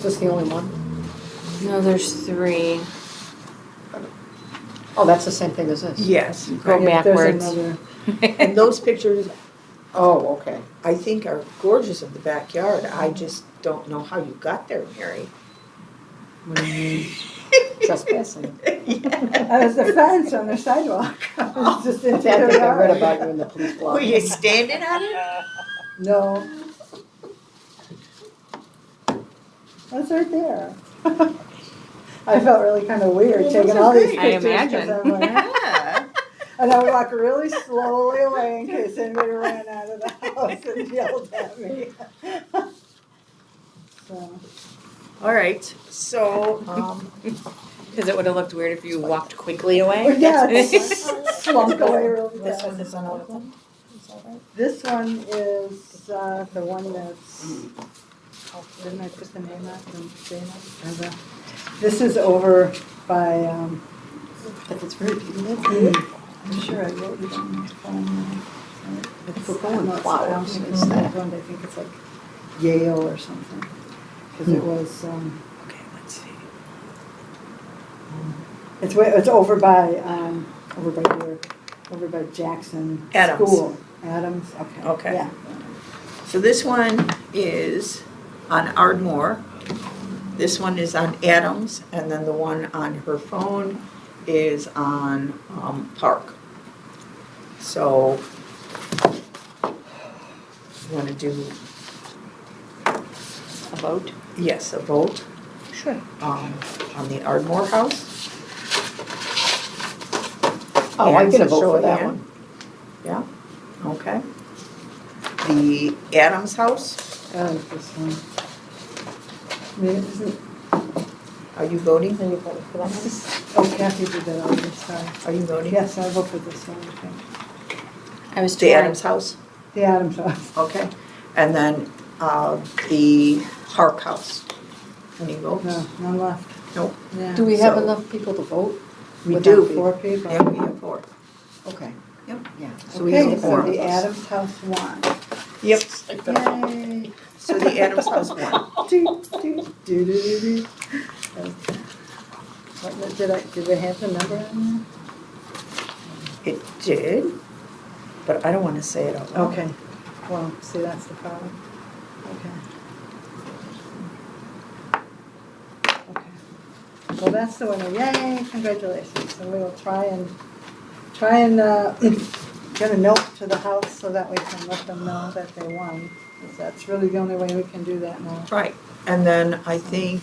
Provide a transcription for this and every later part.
this the only one? No, there's 3. Oh, that's the same thing as this? Yes. Go backwards. And those pictures, Oh, okay. I think, are gorgeous of the backyard. I just don't know how you got there, Mary. What do you mean? Trespassing. I was the fence on the sidewalk. I was just I into think their I read yard. about you in the police blog. Were you standing on it? No. That's right there. I felt really kind of weird Well, taking those all are these great. I pictures. 'Cause imagine. I'm like, Yeah. and I would walk really slowly away in case anybody ran out of the house and yelled at me. So, All right, so, Because it would have looked weird if you walked quickly away. yeah, slunk away really this fast. one is on Oakland, is that right? This one is the one that's, didn't I put the name out and say it? This is over by, But it's very beautiful. I'm sure I wrote it on my phone. It's going I flowers, don't think is it's that? Oakland, I think it's like Yale or something. Because it was, Okay, let's see. it's over by here, over by Jackson Adams. School. Adams, okay. Okay. Yeah. So this one is on Ardmore. This one is on Adams, and then the one on her phone is on Park. So, you want to do, A boat? yes, a vote Sure. on the Ardmore house? Oh, I And get a to vote show for that hand. one. Yeah, okay. The Adams house, I like this one. I mean, it isn't, are you voting? Then you voted for that this one? is, oh, Kathy did that already, sorry. Are you voting? Yes, I vote for this one, I think. I was The torn. Adams house? The Adams house. Okay, and then the Park House. Any votes? No, none left. Nope. Yeah. Do we have So- enough people to vote? We Would do. that be- 4 people? Yeah, we have 4. Okay. Yep. Yeah. So we have Okay, a so quorum. the Adams house won. Yep, Yay. so the Adams house won. Do, do, do, do, do, do. Okay. What, did they have the number on It did, but I don't want to say it out there? loud. Okay, well, see, that's the problem. Okay. Well, that's the winner, yay, congratulations. So we'll try and get a note to the house so that we can let them know that they won. 'Cause that's really the only way we can do that now. Right, and then I think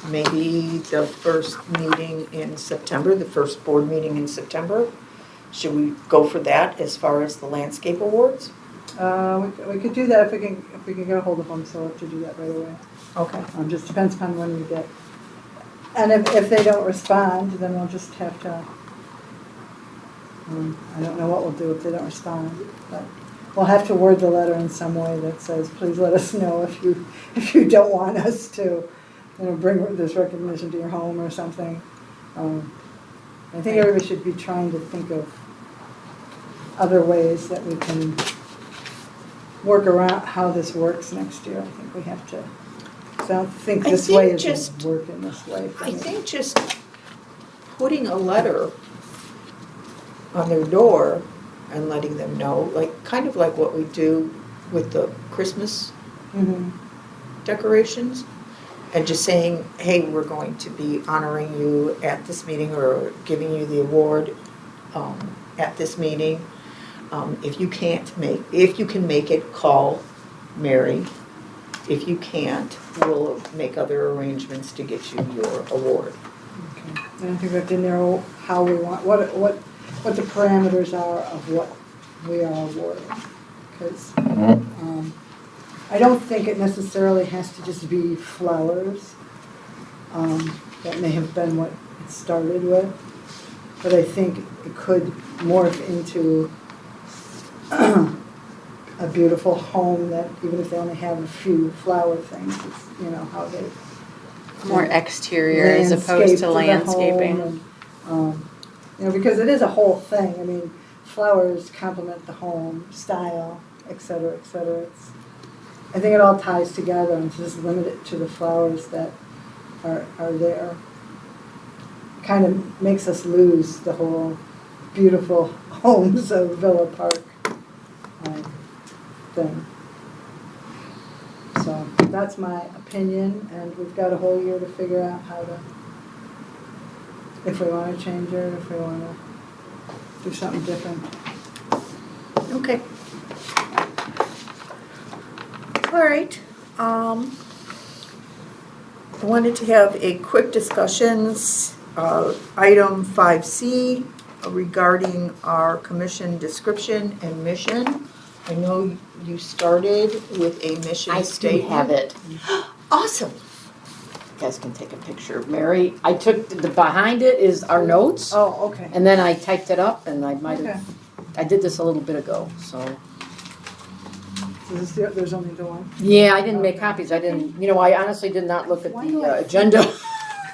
maybe the first meeting in September, the first board meeting in September, should we go for that as far as the landscape awards? We could do that if we can get a hold of them, so we'll have to do that right away. Okay. Just depends upon when we get. And if they don't respond, then we'll just have to, I don't know what we'll do if they don't respond, but we'll have to word the letter in some way that says, please let us know if you don't want us to, bring this recognition to your home or something. I think everybody should be trying to think of other ways that we can work around how this works next year. I think we have to, because I don't think I this think way just- isn't working this way. for I me. think just putting a letter on their door and letting them know, like, kind of like what we do with the Christmas Mhm. decorations, and just saying, hey, we're going to be honoring you at this meeting or giving you the award at this meeting. If you can make it, call Mary. If you can't, we'll make other arrangements to get you your award. Okay. And I think we have to narrow how we want, what the parameters are of what we are awarding. Because I don't think it necessarily has to just be flowers. That may have been what it started with. But I think it could morph into a beautiful home that even if they only have a few flower things, it's, how they More exterior as opposed to landscaping. Because it is a whole thing. I mean, flowers complement the home, style, et cetera, et cetera. I think it all ties together and just limit it to the flowers that are there. Kind of makes us lose the whole beautiful homes of Villa Park thing. So that's my opinion, and we've got a whole year to figure out how to, if we want to change it, if we want to do something different. Okay. All right. I wanted to have a quick discussions, item 5C regarding our commission description and mission. I know you started with a mission I do statement. have it. Awesome. You guys can take a picture. Mary, I took, behind it is our notes, Oh, okay. and then I typed it up, and I might Okay. have, I did this a little bit ago, so. There's only the one. Yeah, I didn't make copies. I didn't, I honestly did not look at Why do the I- agenda.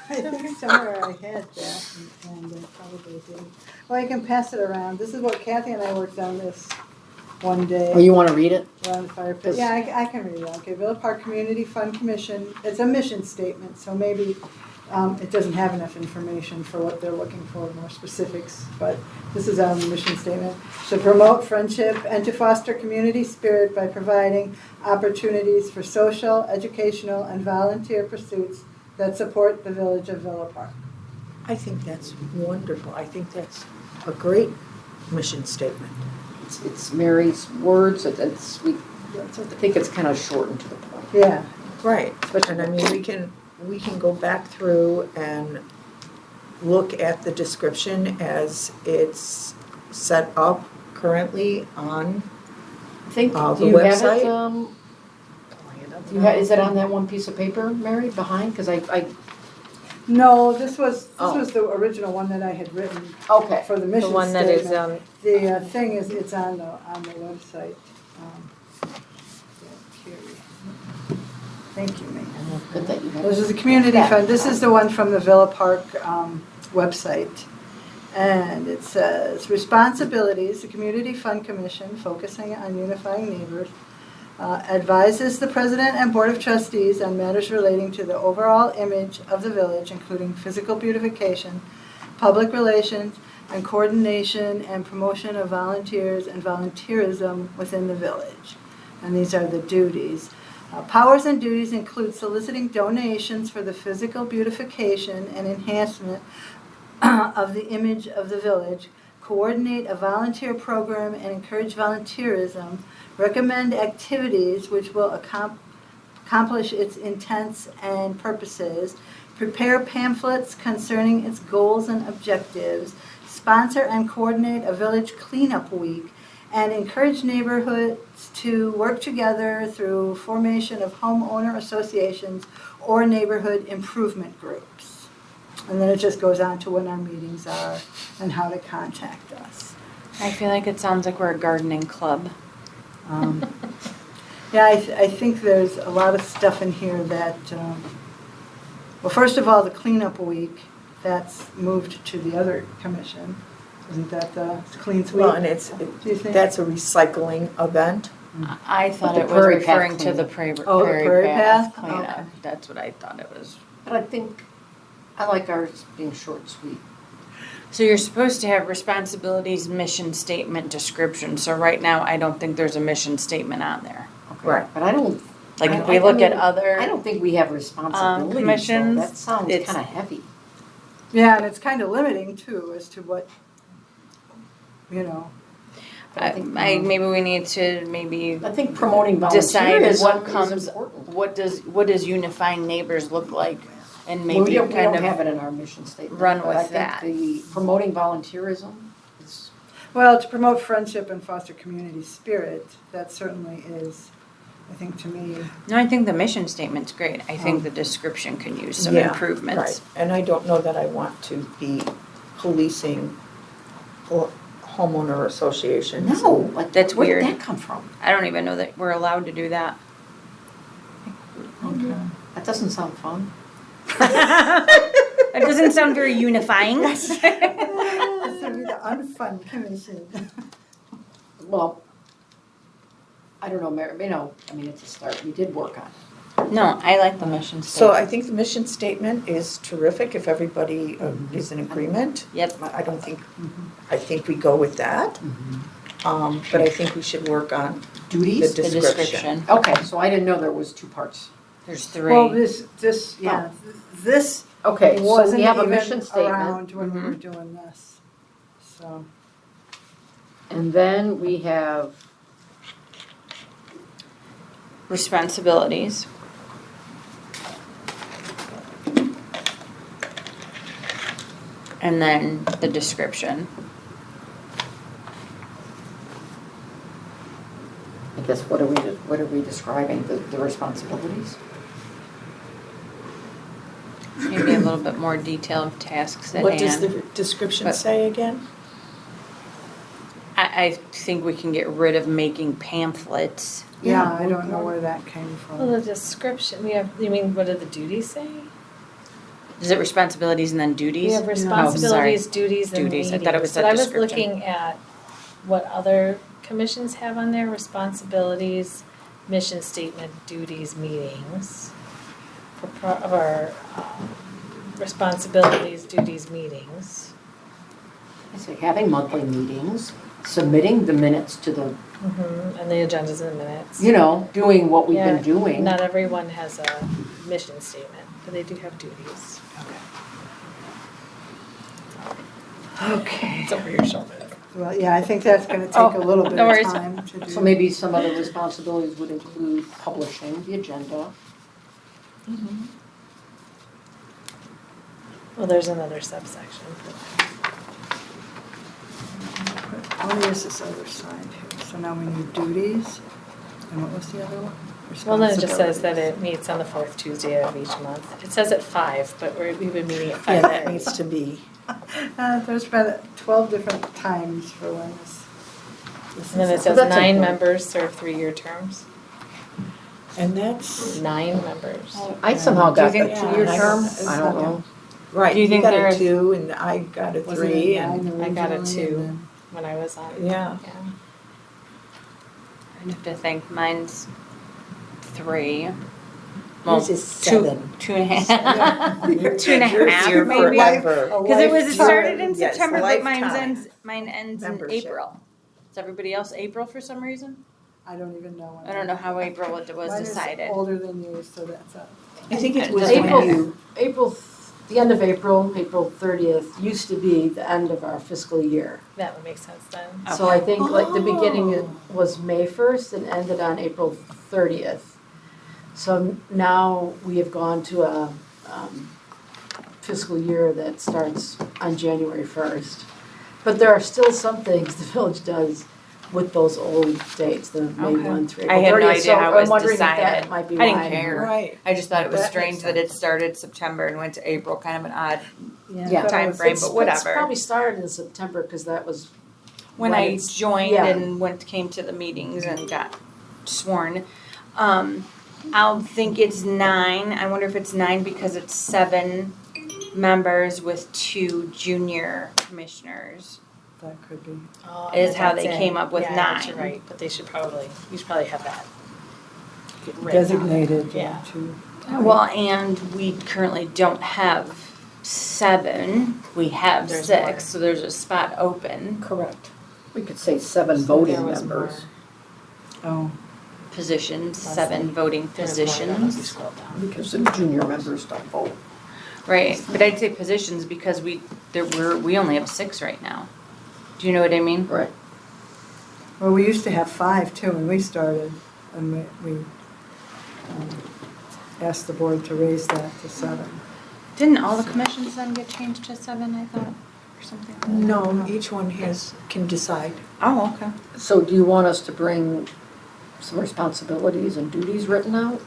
I think somewhere I had that, and I probably didn't. Well, you can pass it around. This is what Kathy and I worked on this one day. Oh, you want to read it? Around the fire pit. Yeah, I can read it. Okay, Villa Park Community Fund Commission, it's a mission statement, so maybe it doesn't have enough information for what they're looking for, more specifics, but this is our mission statement. To promote friendship and to foster community spirit by providing opportunities for social, educational, and volunteer pursuits that support the village of Villa Park. I think that's wonderful. I think that's a great mission statement. It's Mary's words. I That's okay. think it's kind of short and to the point. Yeah, Right. And I mean, we can go back through and look at the description as it's set up currently on, I think, the do you have website? it, is it on that one piece of paper, Mary, behind? Because I, no, this was Oh. the original one that I had written okay. for the mission The one that is, statement. The thing is, it's on the website. Here. Thank you, Megan. Good that you have This it. is a community fund. This is the one from the Villa Park website. And it says, responsibilities, the Community Fund Commission, focusing on unifying neighbors, advises the President and Board of Trustees on matters relating to the overall image of the village, including physical beautification, public relations, and coordination and promotion of volunteers and volunteerism within the village. And these are the duties. Powers and duties include soliciting donations for the physical beautification and enhancement of the image of the village, coordinate a volunteer program and encourage volunteerism, recommend activities which will accomplish its intents and purposes, prepare pamphlets concerning its goals and objectives, sponsor and coordinate a village cleanup week, and encourage neighborhoods to work together through formation of homeowner associations or neighborhood improvement groups. And then it just goes on to when our meetings are and how to contact us. I feel like it sounds like we're a gardening club. Yeah, I think there's a lot of stuff in here that, well, first of all, the cleanup week, that's moved to the other commission. Isn't that the Clean Sweep? well, and Do you think? that's a recycling event. I thought the it was Prairie Path referring to the cleanup. Oh, the Prairie Path? cleanup. Okay. That's what I thought it was. But I think, I like ours being short and sweet. So you're supposed to have responsibilities, mission statement, description. So right now, I don't think there's a mission statement on there. Okay. Right. But I don't. Like I- if we I look at mean, other, I don't think we have responsibilities. though. commissions, That sounds it's- kind of heavy. Yeah, and it's kind of limiting too as to what, you know. But I think, maybe we need to maybe I think promoting decide volunteerism what is comes, important. what does unifying neighbors look like, and Well, maybe we don't kind have of it in our mission statement. run but with I think that. the promoting volunteerism is, Well, to promote friendship and foster community spirit, that certainly is, I think to me, No, I think the mission statement's great. I think Oh. the description can use some Yeah, improvements. Right. And I don't know that I want to be policing homeowner associations. no, like, That's where weird. did that come from? I don't even know that we're allowed to do that. Okay. That doesn't sound fun. It doesn't sound very unifying. this would be the unfun commission. Well, I don't know, Mary, you know, I mean, it's a start, we did work on it. No, I like the mission So statement. I think the mission statement is terrific if everybody is in agreement. Yep. I don't think, I think we go with that. But I think we should work on the Duties? The description. Okay, so I didn't know there was 2 parts. There's 3. Well, this, yeah, this Okay, so wasn't we have a even mission statement, around when we were doing this, so. and then we have, Responsibilities. And then the description. I guess, what are we describing, the responsibilities? Maybe a little bit more detail of tasks at What does hand. the description But- say again? I think we can get rid of making pamphlets. Yeah, I don't know where that came Well, from. the description, you mean, what do the duties say? Is it responsibilities and then duties? We have responsibilities, duties, and Duties. meetings. I thought it was But a I was description. looking at what other commissions have on there, responsibilities, mission statement, duties, meetings. For our responsibilities, duties, meetings. I say having monthly meetings, submitting the minutes to the, And the agendas and the minutes. you know, doing what we've been Yeah, doing. Not everyone has a mission statement, but they do have duties. Okay. It's over your shoulder. Well, yeah, I think that's gonna take a little bit no of worries. time to do. So maybe some other responsibilities would include publishing the agenda. Well, there's another subsection. What is this other side here? So now we need duties, and what was the other one? Well, then it just says that Responsibilities. it meets on the 4th Tuesday of each month. It says at 5, but we've been meeting at 5. Yeah, that needs to be. There's been 12 different times for when this And then it is. says that's 9 important. members serve 3-year terms. And that's, 9 members. I somehow Do you got a think- 2-year Yeah, term, it's I don't know. right, Do you you think got a there's- 2 and I got a Wasn't it 3 and, 9 I got a originally, 2. and then- When I was on. yeah. I have to think. Mine's 3. Yours is 7. 2.5. You're- 2.5 you're here maybe. forever. Because it Lifetime. started in Yes, September, but lifetime mine ends in membership. April. Is everybody else April for some reason? I don't even know. when I don't know how April was Mine is decided. older than you, so that's a. I think it It was doesn't when matter. you, The end of April, April 30th, used to be the end of our fiscal year. That would make sense then. So I think like the beginning Oh. was May 1st and ended on April 30th. So now we have gone to a fiscal year that starts on January 1st. But there are still some things the village does with those old dates, the May Okay. 1 through I April had no 30th. idea So how it I'm was wondering if decided. that might be I didn't why. care. right. I just thought it was That strange makes that it sense. started September and went to April, kind of an odd. Yeah. I thought it Time was- frame, It's- but whatever. It's probably started in September because that was When When I it's- joined yeah. and came to the meetings and got sworn. I'll think it's 9. I wonder if it's 9 because it's 7 members with 2 junior commissioners. That could be. Oh, Is but how that's they it. came up with Yeah, but You're 9. right, but you should probably have that. written down. Designated Yeah. to. Well, and we currently don't have 7. We have There's 6, more. so there's a spot open. Correct. We could say 7 There voting was members. Oh, Positions, Leslie, 7 voting There's more down if you positions. scroll down. Because the junior members don't vote. Right, but I'd say positions because we only have 6 right now. Do you know what I mean? Right. well, we used to have 5 too when we started, and we asked the board to raise that to 7. Didn't all the commissions then get changed to 7, I thought, or something like that? No, each one can decide. Oh, okay. So do you want us to bring some responsibilities and duties written out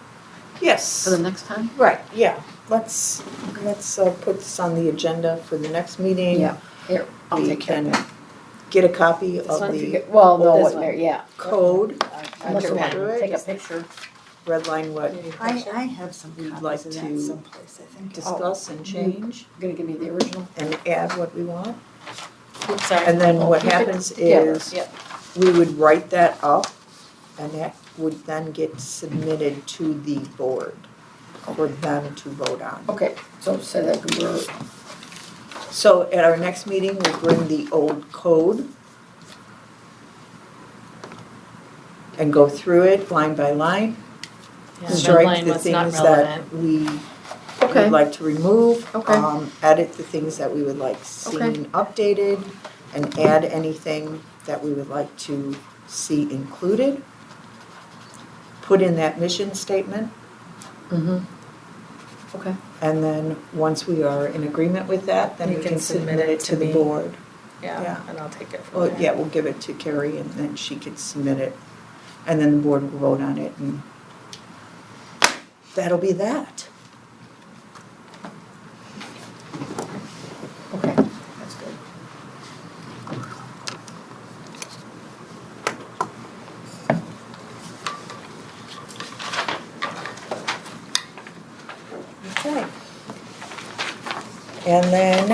Yes. for the next time? Right, yeah. Let's put this on the agenda for the next meeting. Yeah. Here, I'll We take care of can that. get a copy of one? the Well, no, This what, one. Mary, yeah. code, I must Your have pen. take a picture. redline what I have some We'd copies like of to that someplace, I think. discuss and change You're gonna give me the original? and add what we want. Oops, sorry. And then what Keep it happens together. is Yep. we would write that up and that would then get submitted to the board for them to vote on. Okay, so say that we're, So at our next meeting, we'll bring the old code and go through it line by line. Yeah, red Strike line the was not things that relevant. we Okay. would like to remove. Okay. Edit the things that we would like Okay. seen updated, and add anything that we would like to see included. Put in that mission statement, okay. and then once we are in agreement with that, then You we can can submit submit it it to to the me. board. Yeah, Yeah. and I'll take it from Well, there. yeah, we'll give it to Carrie, and then she could submit it, and then the board will vote on it, and that'll be that. Okay, that's good. Okay. And then,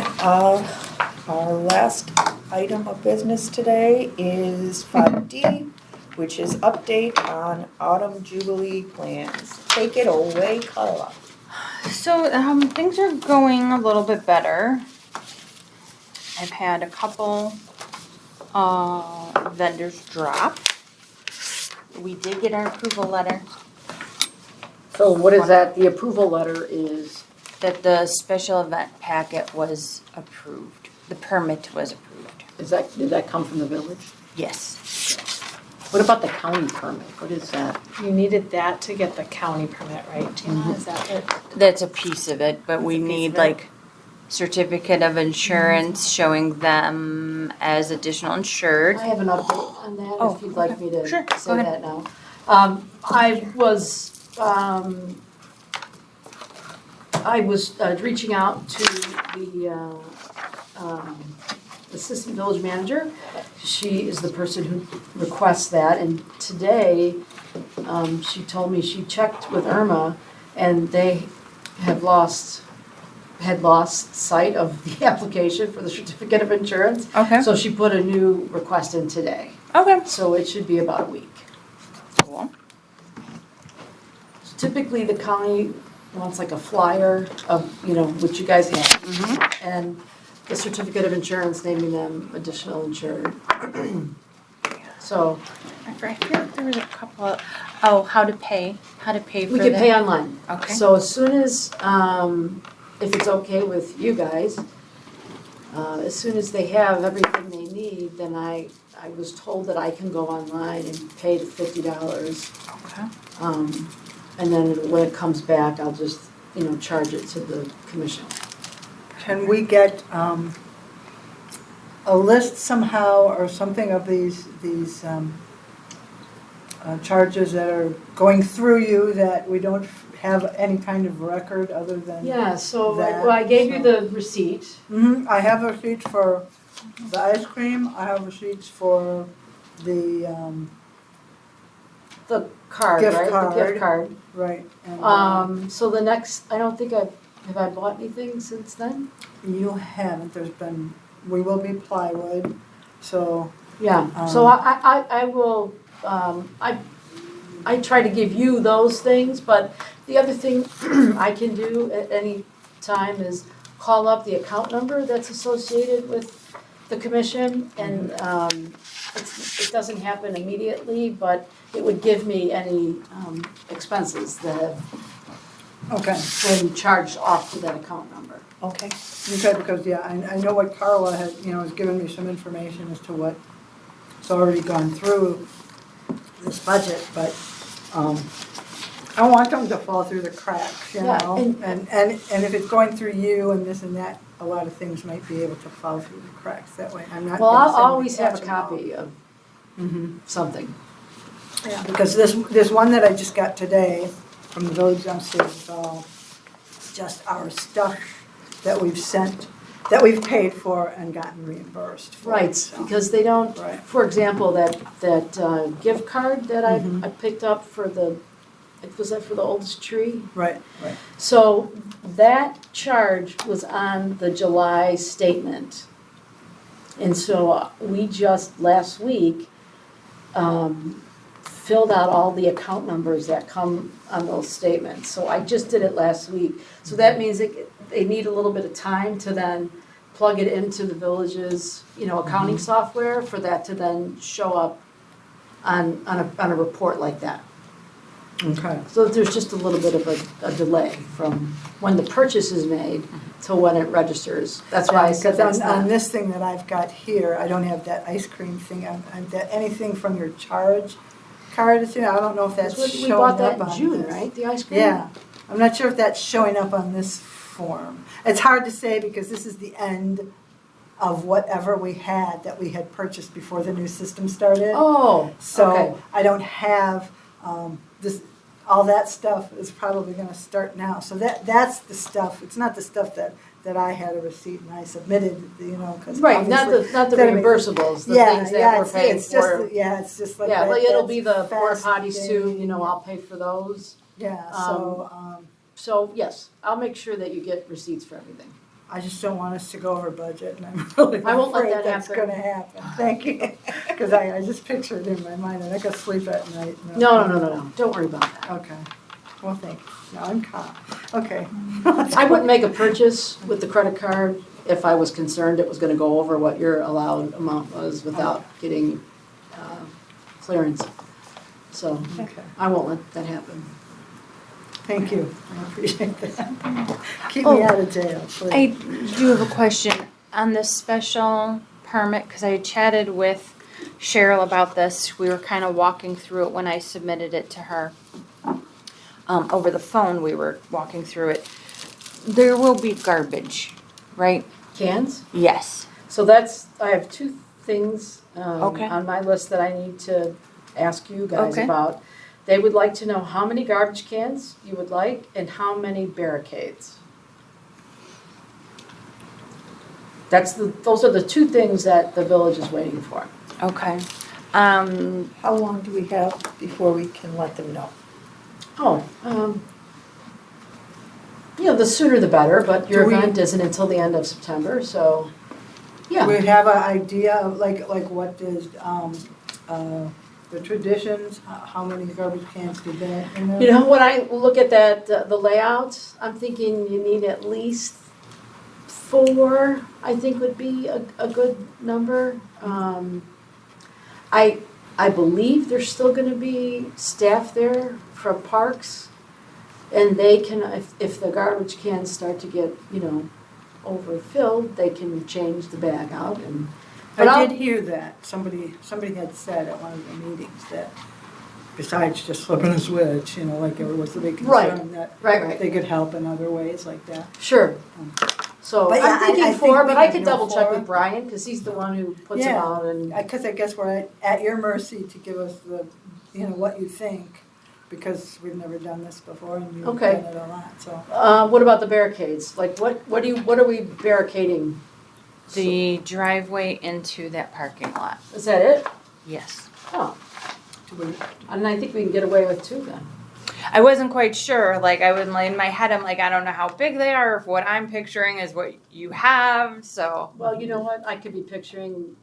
our last item of business today is 5D, which is update on autumn jubilee plans. Take it away, Carla. So, things are going a little bit better. I've had a couple, vendors drop. We did get our approval letter So what is that, the approval letter is, that the special event packet was approved. The permit was approved. did that come from the village? Yes. What about the county permit? What is that? You needed that to get the county permit, right, Gina? Is that what? That's a piece of it, but we That's a piece need of it. like certificate of insurance showing them as additional insured. I have an update on that, Oh, if you'd like me to Sure, go say ahead. that now. I was reaching out to the assistant village manager. She is the person who requests that, and today, she told me she checked with Irma, and they had lost sight of the application for the certificate of insurance. Okay. So she put a new request in today, Okay. so it should be about a week. Cool. Typically, the county wants like a flyer of, which you guys have, and the certificate of insurance naming them additional insured. So, I feel like there was a couple, how to pay for we can the- pay online. Okay. So as soon as, if it's okay with you guys, as soon as they have everything they need, then I was told that I can go online and pay the $50. Okay. And then when it comes back, I'll just, charge it to the commission. Can we get a list somehow or something of these charges that are going through you that we don't have any kind of record other than? Yeah, so, that, I gave you so- the receipt. I have receipts for the ice cream, I have receipts for the, The card, Gift right? The gift card. card. right. And, So the next, I don't think have I bought anything since then? you haven't, we will be plywood, so, Yeah, so Um, I will, I try to give you those things, but the other thing I can do at any time is call up the account number that's associated with the commission, and it doesn't happen immediately, but it would give me any expenses that have okay. been charged off to that account number. Okay. Okay, because, yeah, I know what Carla has, has given me some information as to what's already gone through this budget, but, I don't want them to fall through the cracks, Yeah, And if it's going through you and this and that, a lot of things might be able to fall through the cracks that way. I'm not Well, gonna I'll send always have a them all. copy of Mhm. something. Yeah, because this one that I just got today from the village downstairs is all just our stuff that we've sent, that we've paid for and gotten reimbursed for. Right, so. because they don't, Right. for example, that gift card that I picked up for was that for the oldest tree? Right. So that charge was on the July statement. And so we just last week filled out all the account numbers that come on those statements. So I just did it last week. So that means they need a little bit of time to then plug it into the village's, accounting software for that to then show up on a report like that. Okay. So there's just a little bit of a delay from when the purchase is made to when it registers. That's why I said that's on not. this thing that I've got here, I don't have that ice cream thing, anything from your charge card, I don't know if that's We showing bought that up in on June, this. right? The ice cream? Yeah, I'm not sure if that's showing up on this form. It's hard to say because this is the end of whatever we had that we had purchased before the new system started. Oh, okay. So I don't have, this, all that stuff is probably gonna start now. So that's the stuff, it's not the stuff that I had a receipt and I submitted, because Right, not the that- reimbursables, the Yeah, things yeah, that we're it's paying just, for. it's just like Yeah, that. well, it'll be the that's porta fast potties too, thing. I'll pay for those. Yeah, So, yes, I'll make sure that you get receipts for everything. I just don't want us to go over budget, and I'm really I won't let afraid that that's happen. gonna happen. Thank you, because I just pictured it in my mind, and I could sleep at night. No, don't worry about that. Okay, well, thank you. No, I'm calm. Okay. I wouldn't make a purchase with the credit card if I was concerned it was gonna go over what your allowed amount was without getting clearance. So, Okay, I won't let that happen. thank you. I appreciate that. Keep me out of jail, please. I do have a question on this special permit, because I chatted with Cheryl about this. We were kind of walking through it when I submitted it to her. Over the phone, we were walking through it. There will be garbage, right? Cans? Yes. So I have two things Okay. on my list that I need to ask you guys Okay. about. They would like to know how many garbage cans you would like and how many barricades. Those are the two things that the village is waiting for. Okay. How long do we have before we can let them know? The sooner the better, but your Do we- event isn't until the end of September, so, Do yeah. we have an idea of like what is, the traditions, how many garbage cans do they, When I look at that, the layout, I'm thinking you need at least 4, I think would be a good number. I believe there's still gonna be staff there from parks. And they can, if the garbage cans start to get, overfilled, they can change the bag out and. But I I'll- did hear that, somebody had said at one of the meetings that besides just flipping a switch, like there was a big concern that Right. they could help in other ways like that. Sure. So But yeah, I'm thinking I 4, think but we I can could do double check 4. with Brian, because he's the one who puts them Yeah. out and. Because I guess we're at your mercy to give us the, what you think, because we've never done this before and you've Okay. done it a lot, so. What about the barricades? Like, what are we barricading? The driveway into that parking lot. Is that it? Yes. Oh. And I think we can get away with 2 then. I wasn't quite sure. Like, in my head, I'm like, I don't know how big they are. If what I'm picturing is what you have, so. Well, you know what? I could be picturing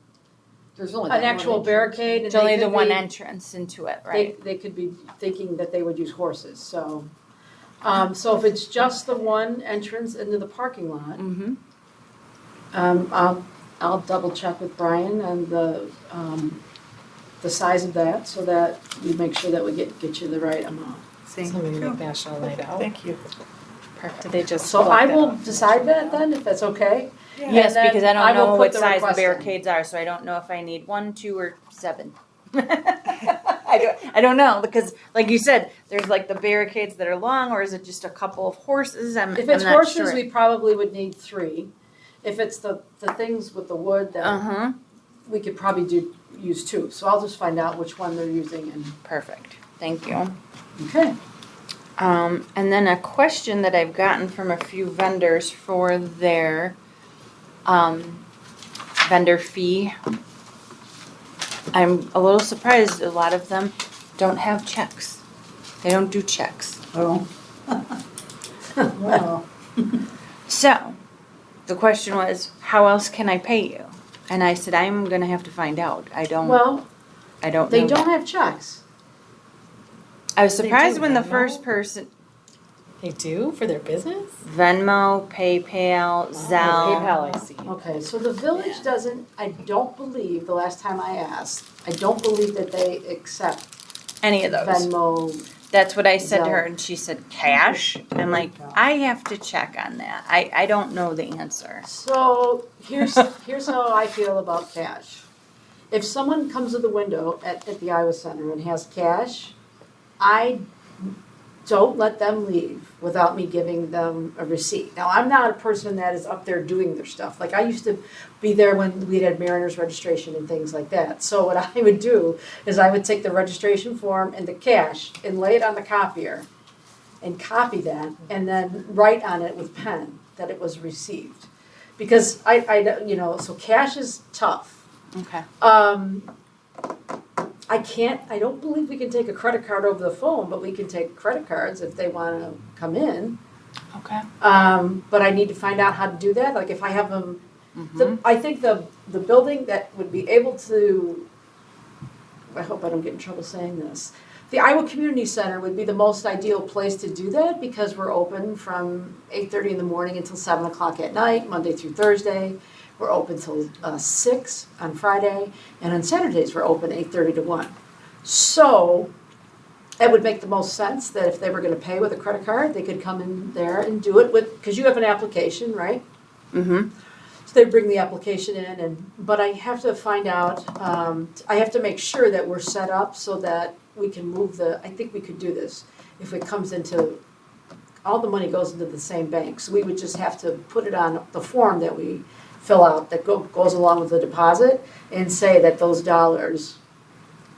There's only an that one actual entrance. barricade. And It's only they the could one be- entrance into it, right? They could be thinking that they would use horses, so. So if it's just the one entrance into the parking lot, Mm-hmm. I'll double check with Brian and the size of that, so that we make sure that we get you the right amount. So we make National Night Out. Thank you. Perfect. Did they just? So block I that will off? decide that then, if that's okay. Yes, And then because I I don't will know put what the size the request in. barricades are, so I don't know if I need 1, 2, or 7. I don't know, because like you said, there's like the barricades that are long, or is it just a couple of horses? If I'm it's not horses, sure. we probably would need 3. If it's the things with the wood, then Uh-huh. we could probably use 2. So I'll just find out which one they're using and. Perfect. Thank you. Okay. And then a question that I've gotten from a few vendors for their vendor fee. I'm a little surprised a lot of them don't have checks. They don't do checks. Oh. Well, So, the question was, how else can I pay you? And I said, I'm gonna have to find out. I don't Well, know. they don't that. have checks. I was They surprised do when the Venmo? first person They do for their business? Venmo, PayPal, Zelle. PayPal, I see. Okay, so the village Yeah. doesn't, I don't believe, the last time I asked, I don't believe that they accept Any of those. Venmo. That's what I said to her, Zelle. and she said cash. I'm like, I have to check on that. I don't know the answer. So here's how I feel about cash. If someone comes to the window at the Iowa Center and has cash, I don't let them leave without me giving them a receipt. Now, I'm not a person that is up there doing their stuff. Like, I used to be there when we had Mariners registration and things like that. So what I would do is I would take the registration form and the cash and lay it on the copier and copy that and then write on it with pen that it was received. Because so cash is tough. Okay. I don't believe we can take a credit card over the phone, but we can take credit cards if they want to come in. Okay. But I need to find out how to do that. Like if I have them, I think the building that would be able to, I hope I don't get in trouble saying this, the Iowa Community Center would be the most ideal place to do that because we're open from 8:30 in the morning until 7 o'clock at night, Monday through Thursday. We're open till 6 on Friday, and on Saturdays we're open 8:30 to 1. So it would make the most sense that if they were going to pay with a credit card, they could come in there and do it with, because you have an application, right? Mm-hmm. So they bring the application in, but I have to find out, I have to make sure that we're set up so that we can move I think we could do this if it comes into, all the money goes into the same bank. So we would just have to put it on the form that we fill out that goes along with the deposit and say that those dollars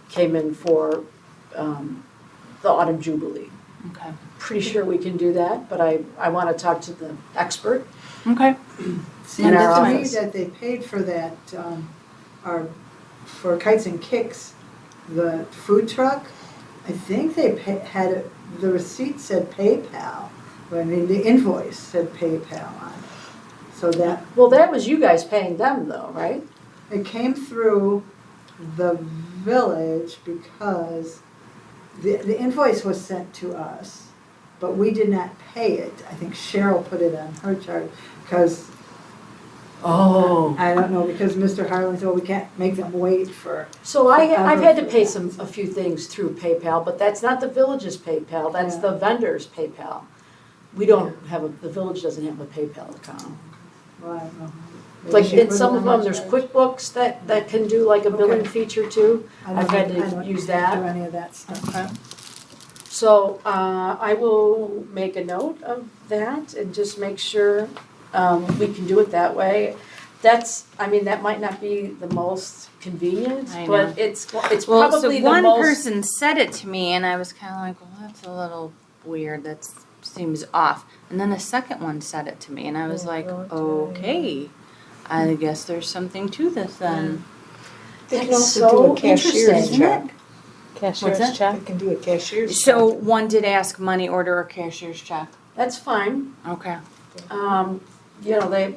came in for the autumn jubilee. Okay. Pretty sure we can do that, but I want to talk to the expert. Okay. Seems In our to me office. that they paid for that, for Kites and Kicks, the food truck. I think they had it, the receipt said PayPal, I mean, the invoice said PayPal on it. So that, Well, that was you guys paying them though, right? it came through the village because the invoice was sent to us, but we did not pay it. I think Cheryl put it on her chart because, Oh. I don't know, because Mr. Harlan said, well, we can't make them wait for. So I've had to pay forever. a few things through PayPal, but that's not the village's PayPal, that's Yeah. the vendor's PayPal. We don't have the village doesn't have a PayPal account. Well, I don't know. Maybe Like she in put it some of on her them, there's chart. QuickBooks that can do like a billing Okay. feature too. I don't I've had know- I to don't use Do that. any of that stuff. Okay. So I will make a note of that and just make sure we can do it that way. That might not be the most convenient, I know. but it's Well, probably so the one most. person said it to me, and I was kind of like, well, that's a little weird. That seems off. And then the second one said it to me, and I was like, okay, I guess there's something to this then. They can That's also so do a cashier's interesting. check. Cashier's that? check? They can do a cashier's check. So one did ask money order or cashier's check. That's fine. Okay.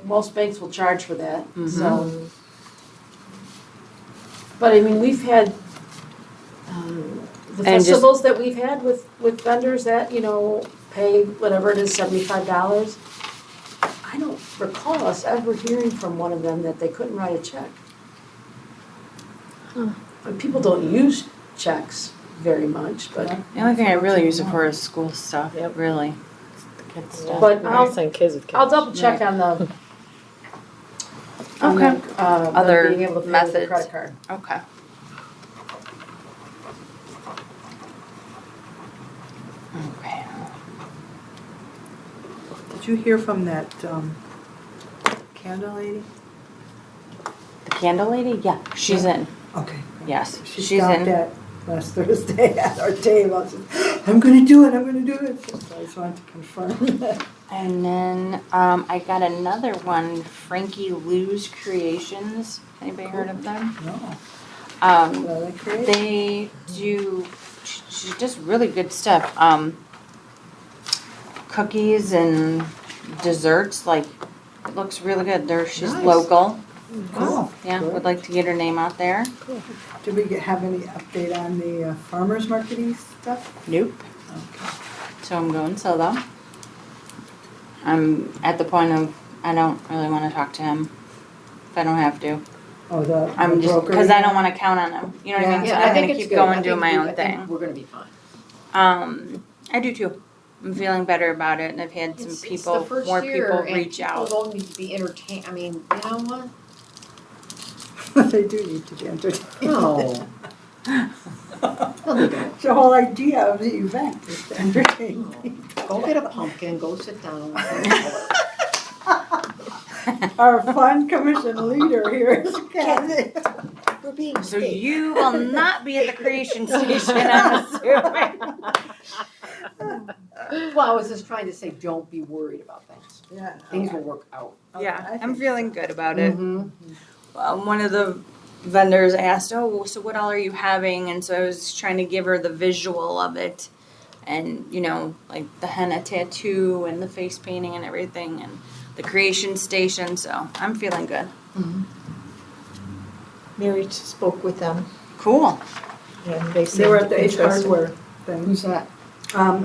Most banks will charge for that, Mhm. so. But I mean, we've had, the And just- festivals that we've had with vendors that, pay whatever it is, $75. I don't recall us ever hearing from one of them that they couldn't write a check. And people don't use checks very much, but. The only thing I really use it for is school stuff. Really. The kids stuff. But I'll send kids with cash. I'll double check on the. on Okay. the, Other being able to pay with a methods. credit card. Okay. Okay. Did you hear from that candle lady? The candle lady? Yeah, she's in. Okay. Yes, She she's stopped in. at last Thursday at our table. She said, I'm gonna do it. So I just wanted to confirm that. And then I got another one, Frankie Lou's Creations. Anybody heard of them? No. Um, Well, they create- they do she does really good stuff. Cookies and desserts, like it looks really good. She's Nice. local. Cool. Yeah, Good. would like to get her name out there. Did we have any update on the farmer's marketing stuff? Nope. Okay. So I'm going solo. I'm at the point of I don't really want to talk to him if I don't have to. Oh, the I'm just broker because I don't again? want to count on him. You know what I mean? So Yeah, I'm I think gonna it's keep good. going I doing think my we- own I think thing. we're gonna be fine. I do too. I'm feeling better about it, and I've had some It's the people, first more year, people and reach people out. don't need to be entertained, I mean, you know what? They do need to be entertained. No. No, they don't. The whole idea of the event is to entertain people. Go get a pumpkin, go sit down. Our fun commission leader here is Kathy. We're being So safe. you will not be at the creation station, I'm assuming. Well, I was just trying to say, don't be worried about things. Yeah. Things will work out. Okay, Yeah, I I'm think feeling so. good about it. Mhm. One of the vendors asked, "Oh, so what all are you having?" And so I was trying to give her the visual of it, and like the henna tattoo and the face painting and everything, and the creation station. So I'm feeling good. Mary spoke with them, Cool. and they They were seemed at the Ace interested. Hardware thing. Who's that?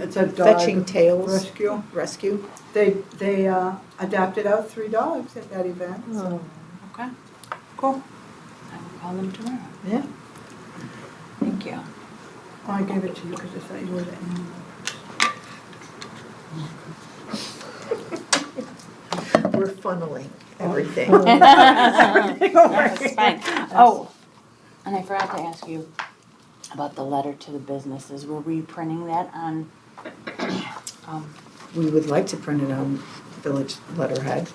It's a dog Fetching Tails rescue. Rescue. They adopted out 3 dogs at that event. So. Okay. Cool. I will call them tomorrow. Yeah. Thank you. Oh, I gave it to you because I thought you were the animal. We're funneling everything. That's fine. Oh, and I forgot to ask you about the letter to the businesses. Were we printing that on? We would like to print it on village letterhead.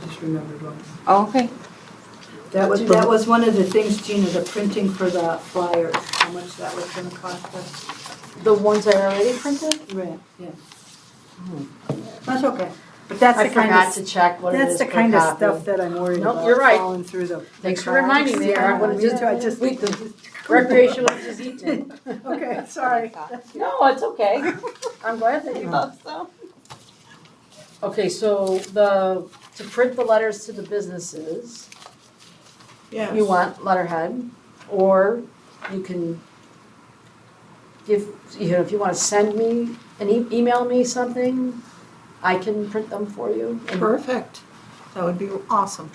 I just remembered one. Oh, okay. That was one of the things, Gina, the printing for the flyers, how much that was gonna cost us. The ones I already printed? Right, yeah. That's okay. But that's I the kind forgot to of, check what it that's is the per kind of copy. stuff that I'm worried Nope, about. you're right. Falling through the. Thanks for reminding me, Erin. Yeah, me too, I just. Recreational is eaten. Okay, sorry. No, it's okay. I'm glad that you thought so. Okay, so to print the letters to the businesses, Yes. you want letterhead, or you can give, if you want to send me, email me something, I can print them for you. And Perfect. That would be awesome.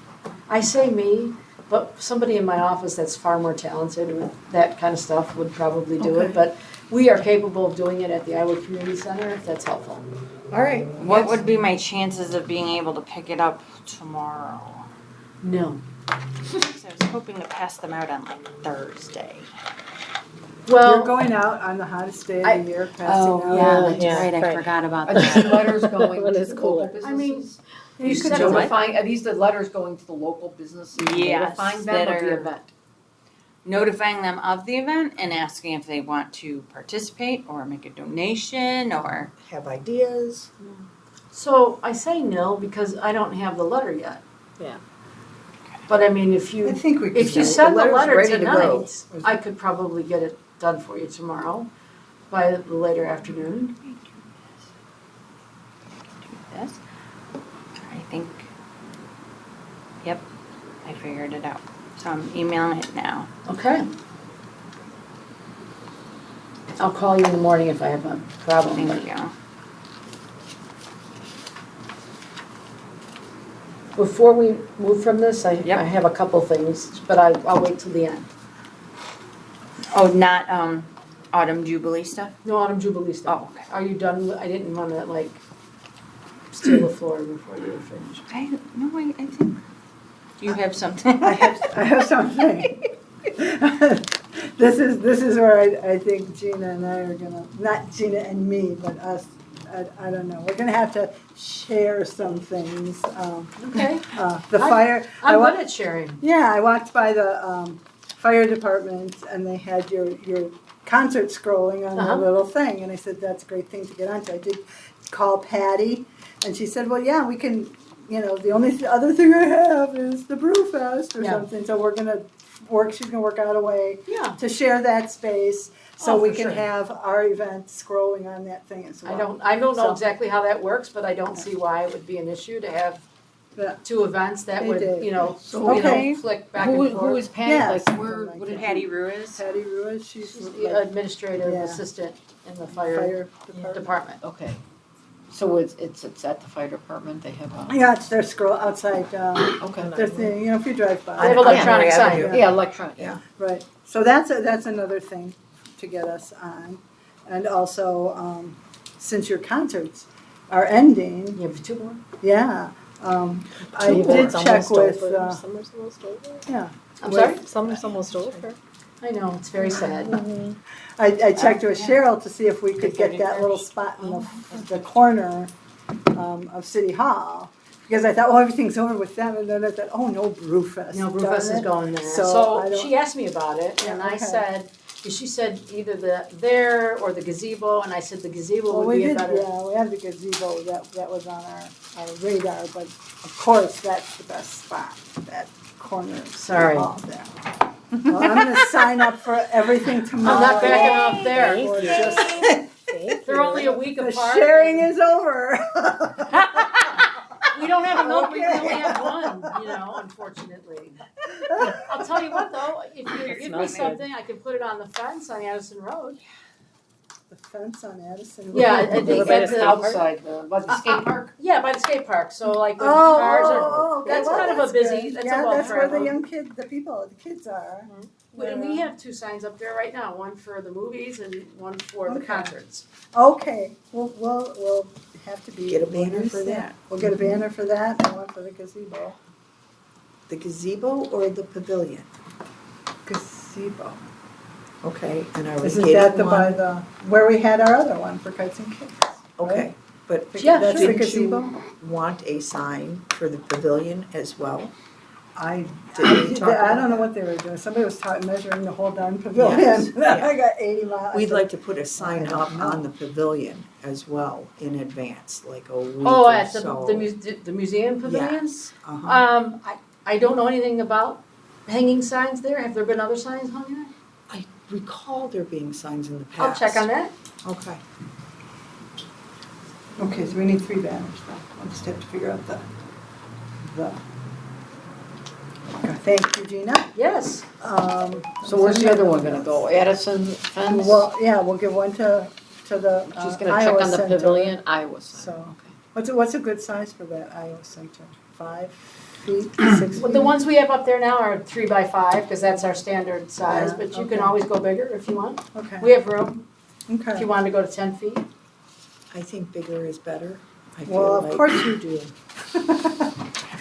I say me, but somebody in my office that's far more talented with that kind of stuff would probably do it. Okay. But we are capable of doing it at the Iowa Community Center, if that's helpful. All right. What would be my chances of being able to pick it up tomorrow? No. So I was hoping to pass them out on like Thursday. You're Well, going out on the hottest day of the year, passing Oh, out. yeah, that's yeah, right. I right. forgot about Are these the that. letters going When to it's the cooler. local I mean, businesses? You You said said what? notifying, are these the letters going to the local businesses, Yes, notifying them that of the are- event? Notifying them of the event and asking if they want to participate or make a donation or. Have ideas. so I say no because I don't have the letter yet. Yeah. But I mean, if I you think we could. If you The send the letter's letter ready to go. tonight, I could probably get it done for you tomorrow by the later afternoon. Do this. I think. Yep, I figured it out. So I'm emailing it now. Okay. I'll call you in the morning if I have a problem. Thank you. Before we move from this, I Yep. have a couple things, but I'll wait till the end. Oh, not Autumn Jubilee stuff? No Autumn Jubilee stuff. Oh, okay. Are you done? I didn't want to like steal the floor before you were finished. I think. Do you have something? I have something. This is where I think Gina and I are gonna, not Gina and me, but us, I don't know, we're gonna have to share some things. Okay. The fire. I'm good at sharing. Yeah, I walked by the fire department and they had your concert scrolling on Uh-huh. the little thing, and I said, that's a great thing to get onto. I did call Patty, and she said, well, yeah, we can, the only other thing I have is the Brew Fest or Yeah. something, so she's gonna work out a way Yeah. to share that space, so Oh, we for can sure. have our event scrolling on that thing as well. I don't know So- exactly how that works, but I don't Yeah. see why it would be an issue to have Yeah. two events that They would, did. Okay. flick back and Who forth. is Patty, Yes. like, where, what did Patty Ruiz. Patty Ruiz, She's she's the like administrative Yeah. assistant in the fire fire department. department. Okay, so it's at the fire department, they have a, Yeah, it's their scroll outside, okay. their thing, you know, if you drive They by. have electronic Yeah. sign. Yeah, electronic, Yeah. Right, so that's another thing to get us on. And also, since your concerts are ending, You have two more? yeah, I Two did more. check with, Summer's almost over. yeah. I'm with- sorry? Summer's almost over. I know, it's very sad. I checked with Cheryl to see if we could get that little spot in the corner of City Hall. Because I thought, well, everything's over with them, and then I thought, oh, no, Brewfest. No, darn Brewfest is it. going there. So, I So don't- she asked me about it, and Yeah, I okay. said, she said either there or the gazebo, and I said the gazebo Well, would we be a did, better. yeah, we had the gazebo, that was on our radar, but of course, that's the best spot, that corner of City Sorry. Hall there. Well, I'm gonna sign up for everything tomorrow. I'm not backing off there. Or just- They're only a week The apart. sharing is over. We don't have enough, we Okay. only have one, unfortunately. I'll tell you what though, if you give me not good. something, I can put it on the fence on Addison Road. The fence on Addison. Yeah, I Road. think By that's the the, Outside the, by the skate park? yeah, by the skate park, so like when Oh, cars are, okay. that's Well, kind of a that's busy, good. that's a Yeah, well that's where the traveled. young the kids are. And we have two signs up there right now, one for the movies and one for the Okay. concerts. Okay, we'll have to be. Get a banner we'll for use that. We'll get a banner for that and one for the gazebo. The gazebo or the pavilion? Gazebo. Okay, and are we Isn't getting that by one? the, where we had our other one for kites and kicks? Okay, but Yeah, That's sure. the didn't gazebo? you want a sign for the pavilion as well? I Did we talk I about don't know what they were doing. Somebody was measuring the whole darn pavilion. Yes, yeah. I got 80 miles. We'd like to put a sign I don't up on know. the pavilion as well in advance, like a week Oh, or at so. the museum pavilion? Yes, uh-huh. I don't know anything about hanging signs there, have there been other signs hung there? I recall there being signs in the I'll past. check on that. Okay. Okay, so we need 3 banners now. I'll just have to figure out the. Okay, thank you, Gina. Yes. So where's the other one gonna go? Addison fence? Well, yeah, we'll give one to the She's gonna check Iowa on the Center. pavilion, Iowa Center. So, what's a good size for that Iowa Center? 5 feet, 6 Well, feet? the ones we have up there now are 3 by 5 because that's our standard size, Yeah, but you can okay. always go bigger if you want. Okay, We have room if okay. you wanted to go to 10 feet. I think bigger is better. I Well, feel of like course you do.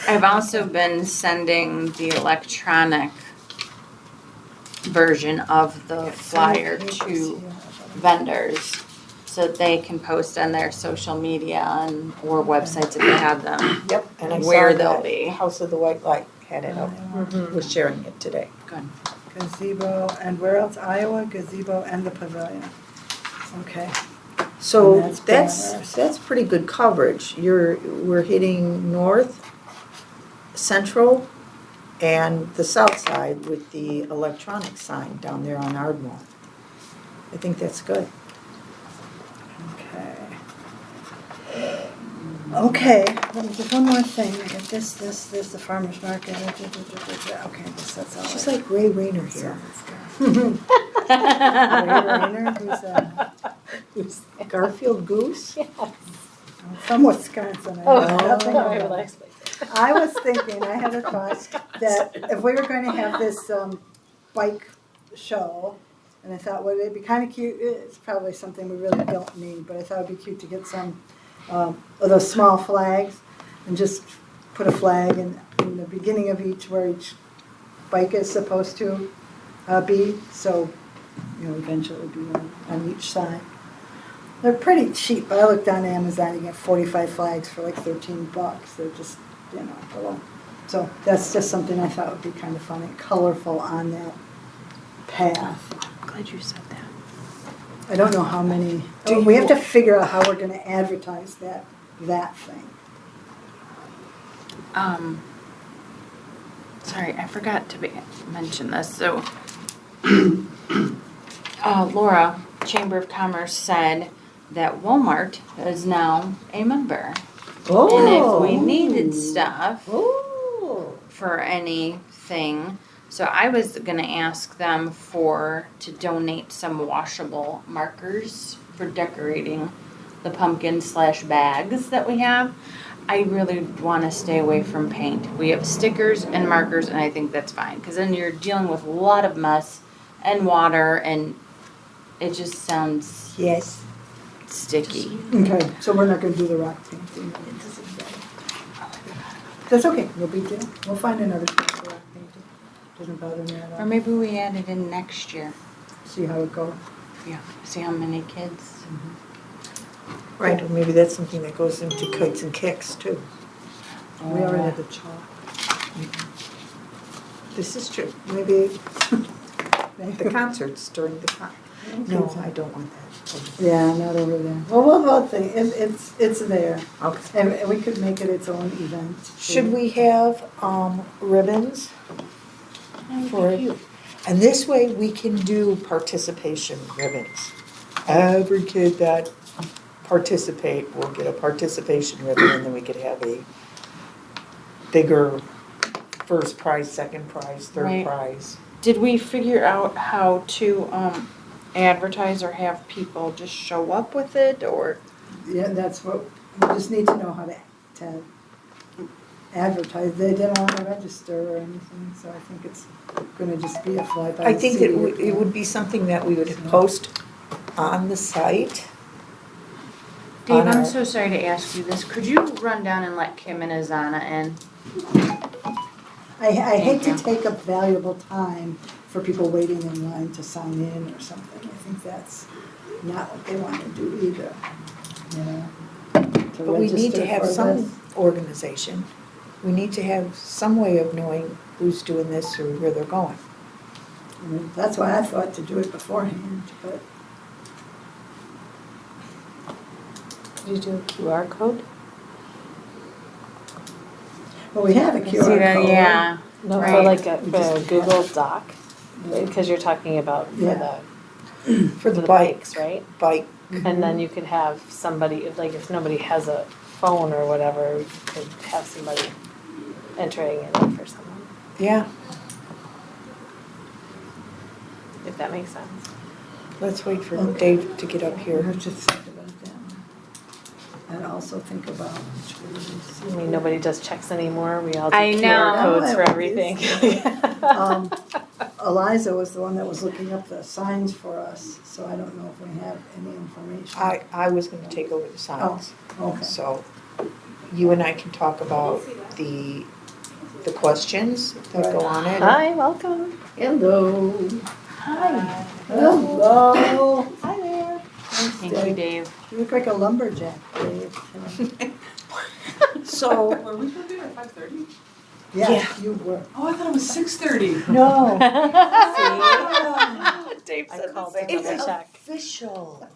I've also been sending the electronic version of the flyer to vendors so that they can post on their social media or websites if they have them. Yep, and I Where saw they'll that be. House of the White Light had it up, was sharing it today. Gazebo, and where else? Iowa, gazebo, and the pavilion. Okay. So And that's that's banners. pretty good coverage. We're hitting north, central, and the south side with the electronic sign down there on Ardmore. I think that's good. Okay. Okay, let me just one more thing. I got this, the farmer's market. Okay, that's all. She's right. like Ray Rayner here. Ray Rayner, who's Garfield Goose? from Wisconsin. I know nothing Very about it. relaxed. I was thinking, I had a thought that if we were going to have this bike show, and I thought, would it be kind of cute? It's probably something we really don't need, but I thought it'd be cute to get some of those small flags and just put a flag in the beginning of where each bike is supposed to be. So, eventually it'll be one on each side. They're pretty cheap. I looked on Amazon, you get 45 flags for like $13. They're just, little. So that's just something I thought would be kind of fun and colorful on that path. I'm glad you said that. I don't know how many. Do We you- have to figure out how we're going to advertise that thing. Sorry, I forgot to mention this. So, Laura, Chamber of Commerce said that Walmart is now a member. And if Oh. we needed stuff Oh. for anything, so I was gonna ask them to donate some washable markers for decorating the pumpkin / bags that we have. I really wanna stay away from paint. We have stickers and markers, and I think that's fine, cause then you're dealing with a lot of mess and water, and it just sounds Yes. sticky. Okay, so we're not gonna do the rock painting. That's okay, no big deal. We'll find another spot for rock painting. Doesn't bother me at Or all. maybe we add it in next year. See how it goes. Yeah. See how many kids. Right, or maybe that's something that goes into kites and kicks too. We already have the chalk. This is true. Maybe. The concerts during the con. No, I don't want that. Yeah, not over there. Well, we'll think, it's there. Okay. And we could make it its own event. Should we have ribbons for it? And this way we can do participation ribbons. Every kid that participate will get a participation ribbon, and then we could have a bigger first prize, second prize, third Right. prize. Did we figure out how to advertise or have people just show up with it, or? Yeah, that's what, we just need to know how to advertise. They didn't want to register or anything, so I think it's gonna just be a fly by I the think seat it of your would, it would be something that we would post on the site. Dave, On I'm our- so sorry to ask you this. Could you run down and let Kim and Azana in? I hate to Thank you. take up valuable time for people waiting in line to sign in or something. I think that's not what they want to do either, you know? But we need to register have for some this. organization. We need to have some way of knowing who's doing this or where they're going. I mean, that's why I thought to do it beforehand, but Could you do a QR code? well, we have a QR See that? code. Yeah. No, for Right. like a, We for just a have Google it. Doc, because you're talking about for Yeah. For the the bike, bikes, right? bike. And then you could have somebody, like if nobody has a phone or whatever, you could have somebody entering it in for someone, Yeah, if that makes sense. let's wait for Okay. Dave to get up We here. have to think about that one. And also think about which one it is. I mean, nobody does checks anymore, we all do I QR know. codes for I everything. Um, Eliza was the one that was looking up the signs for us, so I don't know if we have any information. I was gonna take over the signs. Okay. So you and I can talk about the questions that go on it. Hi, welcome. Hello. Hi. Hello. Hi there. Thank you, Dave. You look like a lumberjack, Dave. So, Were we supposed to be at 5:30? Yeah, you were. Oh, I thought it was 6:30. No. Dave I said the called same to it's thing. double check. official.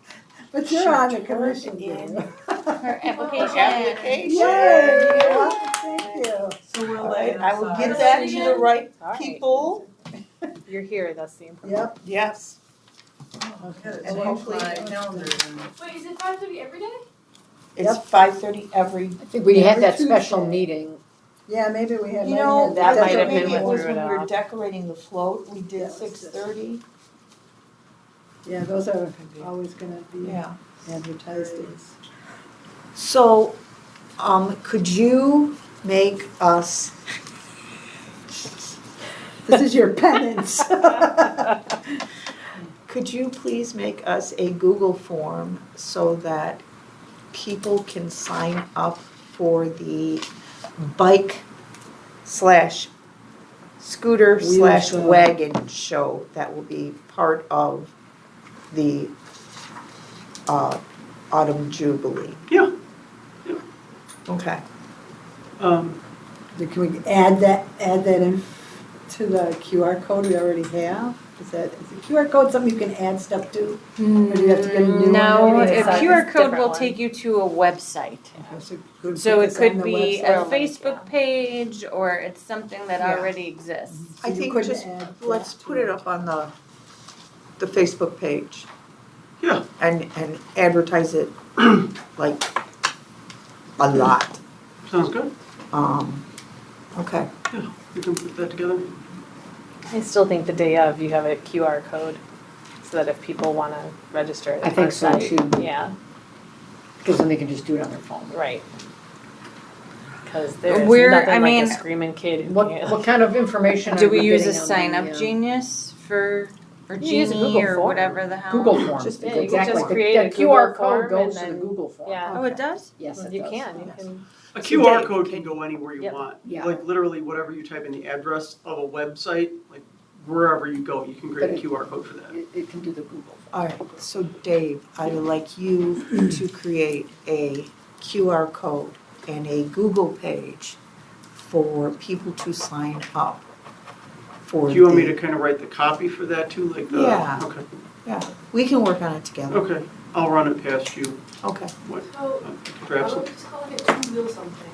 But you're on the Should commission, turn in Dave. Her application. Application. Yay! Well, thank you. So we're All late. right, I will I'm get sorry. that to the right All right. people. You're here, that's the important. Yep. Yes. Gotta And change hopefully- my calendar then. Wait, is it 5:30 every day? It's 5:30 every, I think we had Every that special Tuesday. meeting. Yeah, maybe we had. you maybe know, had That might have maybe been it what was threw when it we were off. decorating the float, we Yeah, did it was 6:30. Yeah, those are always gonna be Yeah. advertised as. So, could you make us, This is your penance. could you please make us a Google form so that people can sign up for the bike / scooter Wheel show. / wagon show that will be part of the Autumn Jubilee? Yeah. Okay. Um, Can we add that in to the QR code we already have? Is the QR code something you can add stuff to? Or do you have to get a new one No, every a time? QR It's a code different will one. take you to a website. Okay, So it put this on could the be website. a Facebook page, or it's something that Yeah. already exists. So I you think couldn't just, add let's that put to it up on the Facebook page. Yeah. And advertise it like a lot. Sounds good. Okay. Yeah, we can put that together. I still think the day of, you have a QR code, so that if people wanna register at I think our so, site, too. yeah, Because then they can just do it on their phone. right. Cause there's Where- I nothing like mean, a screaming kid who What can't. kind of information Do are we use a getting on sign up the, genius for, or You use a Genie Google or form. whatever the hell? Google form? Just- yeah, you can Exactly. just create a That Google QR form code goes and to the then- Google form. Yeah. Oh, it does? Yes, it You does. can, you Yes. can, A So QR Dave, code can- can go anywhere you Yep. want. Yeah. Like literally whatever you type in the address of a website, like wherever you go, you can create a But QR code for that. It can do the Google form. All right, so Dave, I would like you to create a QR code and a Google page for people to sign up for Do you want me the- to kind of write the copy for that too, like the? Yeah. Okay, Yeah, we can work on it together. okay. I'll run it past you. Okay. What? So, Grab why some. don't we just call it a two-wheel something?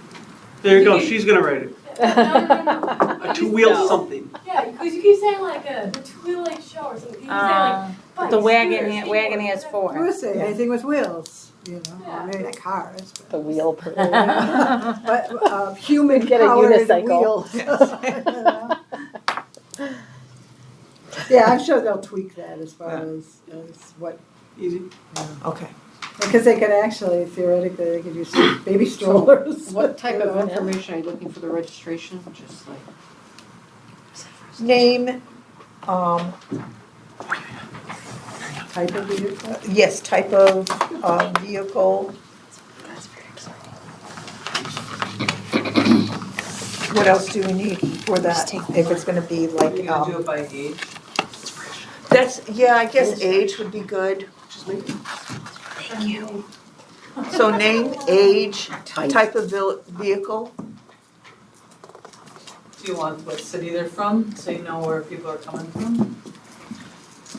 There you go. She's gonna write it. No. A two-wheel something. Yeah, because you keep saying like a two-wheel like show or something. You keep saying like bikes, The wagon, scooters, wagon skateboards, has I four. would say Yeah. anything with wheels, you know, Yeah. or maybe not cars, the but. wheel per. But human Get a powered unicycle. wheels. You know? Yeah, I'm sure they'll tweak that as far as what, Easy. Okay. because they could actually theoretically, they could use baby strollers. What type of you know. information are you looking for the registration? Just like. Name, Type of vehicle. yes, type of vehicle. What else do we need for that? If it's gonna be like, Are you gonna do it by age? that's, yeah, I guess age would be good. Just make it. So name, age, Type. type of vehicle. Do you want what city they're from, so you know where people are coming from?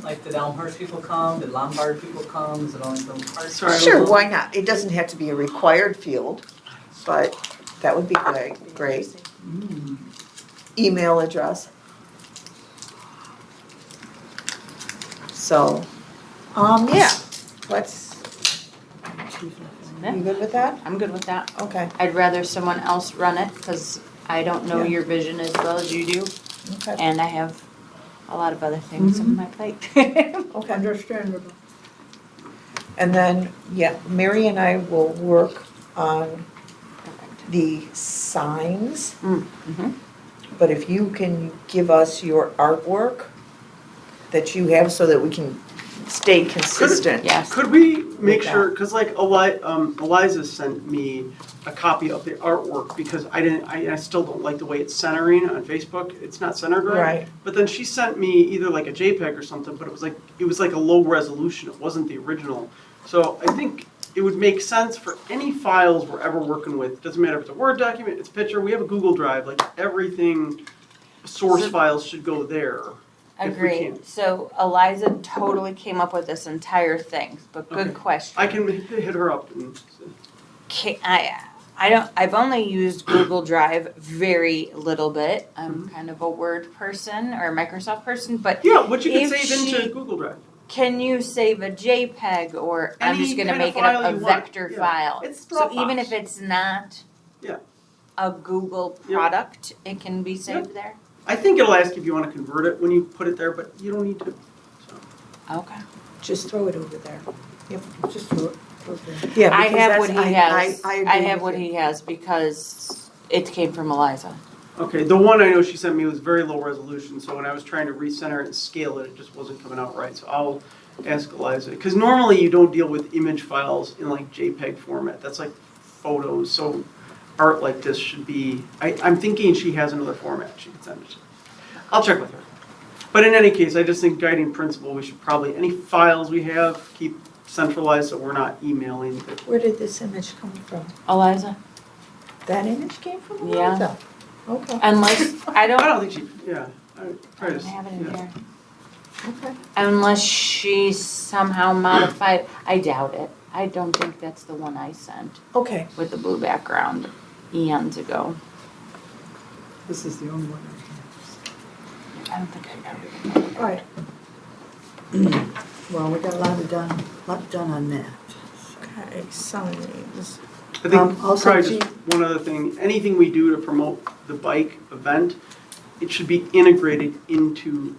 Like, did Elmhurst people come, did Lombard people come, is it only from Park? Sorry, I Sure, was- why not? It doesn't have to be a required field, but that would be great. Email address. So, yeah, let's, you good with that? I'm good with that. Okay, I'd rather someone else run it because I don't know Yeah. your vision as well as you do. okay, And I have a lot of other things on my plate. okay. Understandable. And then, yeah, Mary and I will work on Perfect. the signs. Mm-hmm. But if you can give us your artwork that you have so that we can stay consistent. Yes. Could we make With sure, because like Eliza sent me a copy of the artwork because I still don't like the way it's centering on Facebook. It's not centered right. Right. But then she sent me either like a JPEG or something, but it was like a low resolution. It wasn't the original. So I think it would make sense for any files we're ever working with. Doesn't matter if it's a Word document, it's a picture. We have a Google Drive. Like everything, source files should go there. If we can. Agreed. So Eliza totally came up with this entire thing, but good Okay. question. I can hit her up and. I've only used Google Drive very little bit. I'm kind of a Word person or a Microsoft person, but Yeah, what you can If save she- into Google Drive. can you save a JPEG or I'm Any just gonna kind of make it file a you want. vector Yeah. file? It's So even Dropbox. if it's not Yeah. a Google Yeah. product, it can be saved there? I think it'll ask if you want to convert it when you put it there, but you don't need to. So. Okay. Just throw it over there. Yep. Just do it. Okay. Yeah, I because have what that's- he has. I agree I have with what you. he has because it came from Eliza. Okay, the one I know she sent me was very low resolution, so when I was trying to recenter it and scale it, it just wasn't coming out right. So I'll ask Eliza, because normally you don't deal with image files in like JPEG format. That's like photos. So art like this should be. I'm thinking she has another format she could send it to. I'll check with her. But in any case, I just think guiding principle, we should probably any files we have keep centralized so we're not emailing. Where did this image come from? Eliza? That image came from Yeah. Eliza? Okay, Unless, I I don't don't think she. Yeah. I I don't have it in yeah. here. okay. Unless she somehow modified, I doubt it. I don't think that's the one I sent Okay, with the blue background eons ago. This is the only one I don't think I ever. I have. All right. Well, we got a lot done on that. okay, signs. I think Also, probably just one other thing, anything we do to promote the bike event, it should be integrated into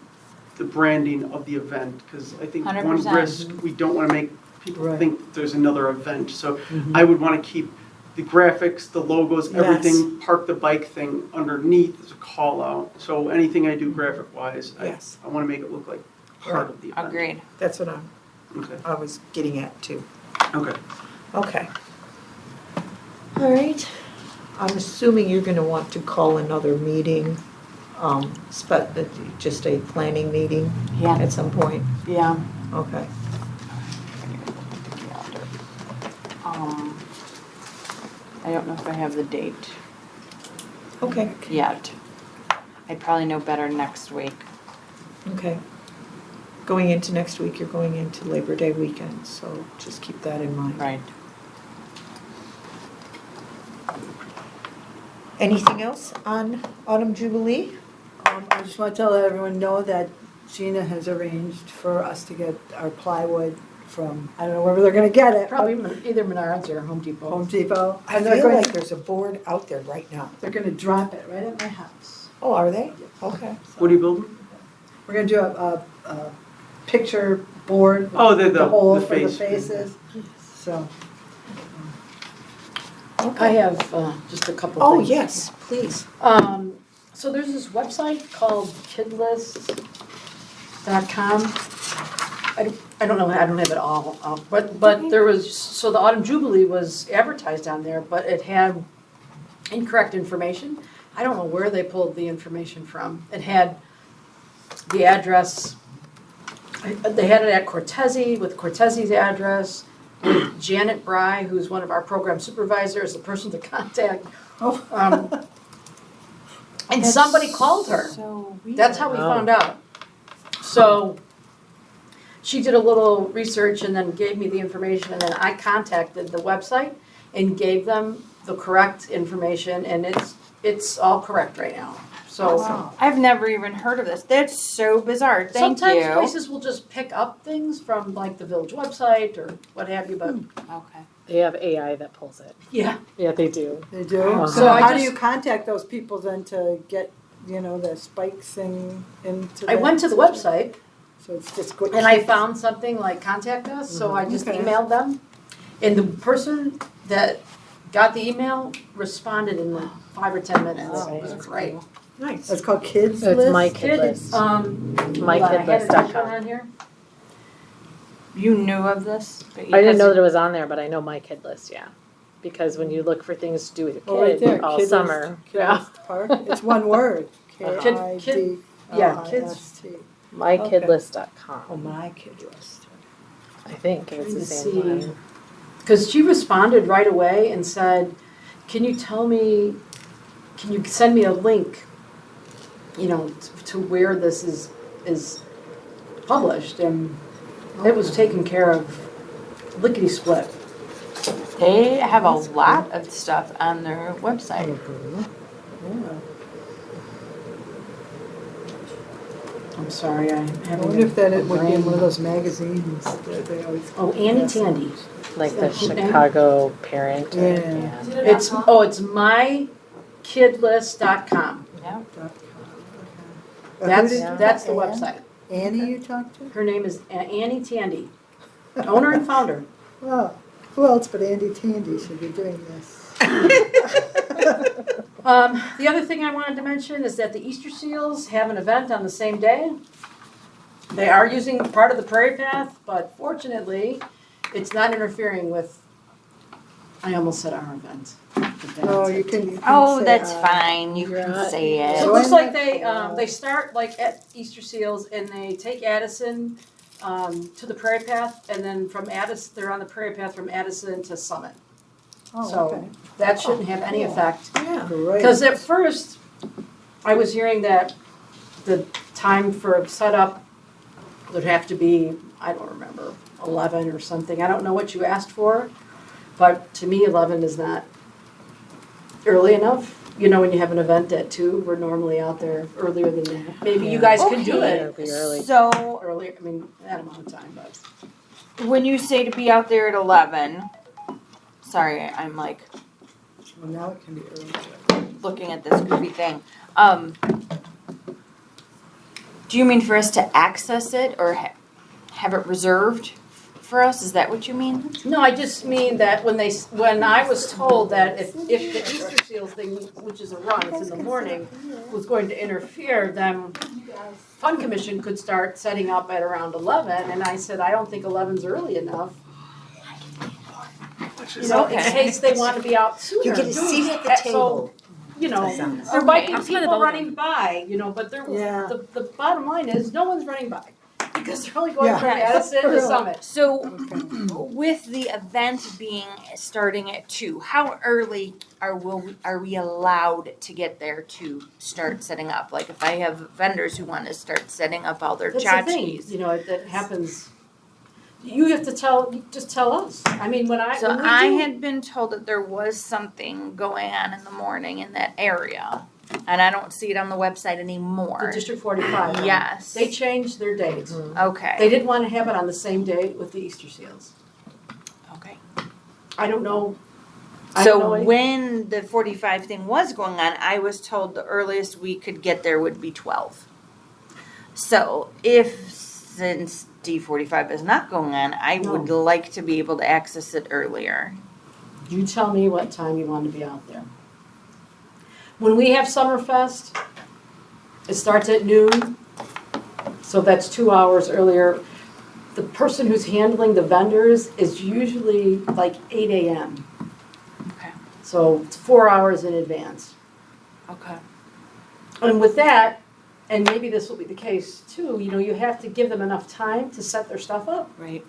the branding of the event, because I think one 100%. risk, we don't want to make people Right. think there's another event. So I would want to keep the graphics, the logos, everything, park the bike thing underneath as a call out. So anything I do graphic wise, Yes. I want to make it look like part of the event. Agreed. That's what Okay. I was getting at too. Okay. Okay. All right. I'm assuming you're gonna want to call another meeting, just a planning meeting Yeah, at some point. yeah. Okay. I don't know if I have the date Okay. yet. I'd probably know better next week. Okay. Going into next week, you're going into Labor Day weekend, so just keep that in mind. Right. Anything else on Autumn Jubilee? I just want to let everyone know that Gina has arranged for us to get our plywood from, I don't know where they're gonna get it. but Probably either Menards or Home Depot. Home Depot. I And they're feel going, like there's a board out there right now. they're gonna drop it right at my house. Oh, are they? Okay. What are you building? We're gonna do a picture board. Oh, The hole the for the face. faces, so. I have just a couple Oh, things. yes, please. So there's this website called kidlist.com. I don't know, I don't have it all, but there was, so the Autumn Jubilee was advertised on there, but it had incorrect information. I don't know where they pulled the information from. It had the address, they had it at Cortese with Cortese's address, with Janet Bry, who's one of our program supervisors, the person to contact. And somebody called her. So weird. That's how we found out. So she did a little research and then gave me the information, and then I contacted the website and gave them the correct information, and it's all correct right now. So I've never even heard of this. That's so bizarre. Thank sometimes you. places will just pick up things from like the village website or what have you, but Okay. They have AI that pulls it. yeah. Yeah, they do. They do? Uh-huh. So So I how do just- you contact those people then to get, the spikes thing into I went to the that? website So it's just good. and I found something like contact us, so I just Okay. emailed them. And the person that got the email responded in like 5 or 10 minutes. Oh, It was that's great. Nice. It's called Kids It's List? My Kid Kids, List. hold on, I had a MyKidlist.com. picture on here. You knew of this? I didn't know that it was on there, but I know My Kid List, yeah. Because when you look for things to do with your Oh, right kid there, all Kid summer. List, Kid List Park. It's one word. Kid- yeah, kids- K-I-D-L-I-S-T. MyKidlist.com. Oh, My Kid List. I think it's Trying the to same see. one. Because she responded right away and said, can you send me a link, to where this is published? And it was taken care of lickety split. They have a lot of stuff on their website. Yeah. I'm sorry, I I haven't. wonder if that a would be in one of brain. those magazines that they always. Oh, Annie Tandy. Like the Is that her name? Chicago Parent. Yeah. Is it a It's, .com? it's mykidlist.com. Yeah. That's the website. Annie you talked to? Her name is Annie Tandy, owner and founder. Well, who else but Andy Tandy should be doing this? The other thing I wanted to mention is that the Easter Seals have an event on the same day. They are using part of the Prairie Path, but fortunately, it's not interfering with, I almost said our event. Oh, you can Oh, say, that's fine. You you're can not- say So it it. looks like Join they start like at Easter Seals and they take Addison to the Prairie Path, and then from Addison, they're on the Prairie Path from Addison to Summit. Oh, So okay. that shouldn't have any effect. Yeah. Great. Because at first, I was hearing that the time for setup would have to be, I don't remember, 11 or something. I don't know what you asked for, but to me, 11 is not early enough. When you have an event at 2, we're normally out there earlier than that. Maybe you guys can do Okay. it Be early. So earlier, I mean, that amount of time, but. when you say to be out there at 11, sorry, I'm like Well, now it can be early. looking at this goofy thing. Do you mean for us to access it or have it reserved for us? Is that what you mean? No, I just mean that when I was told that if the Easter seals thing, which is a run, it's in the morning, was going to interfere, then Fun Commission could start setting up at around 11, and I said, I don't think 11's early enough. You know, in case they want to be out sooner. You get a seat at the table. You know, Sounds- there might be I'm gonna people go running by, you know, but Yeah. the bottom line is, no one's running by. Because they're only going Yeah. from Addison to Summit. So Okay. with the event starting at 2, how early are we allowed to get there to start setting up? Like if I have vendors who want to start setting up all their That's the thing, tchotchkes. you know, that happens. You have to just tell us. I mean, when So when we I do- had been told that there was something going on in the morning in that area. And I don't see it on the website the anymore. District 45. Yes. They changed their dates. Okay. They didn't want to have it on the same day with the Easter seals. Okay. I don't know. I don't know So any- when the 45 thing was going on, I was told the earliest we could get there would be 12. So since D45 is not going on, I would like to be able to access it earlier. You tell me what time you want to be out there. When we have Summerfest, it starts at noon, so that's 2 hours earlier. The person who's handling the vendors is usually like 8 a.m. Okay. So it's 4 hours in advance. Okay. And with that, and maybe this will be the case too, you know, you have to give them enough time to set their stuff up Right.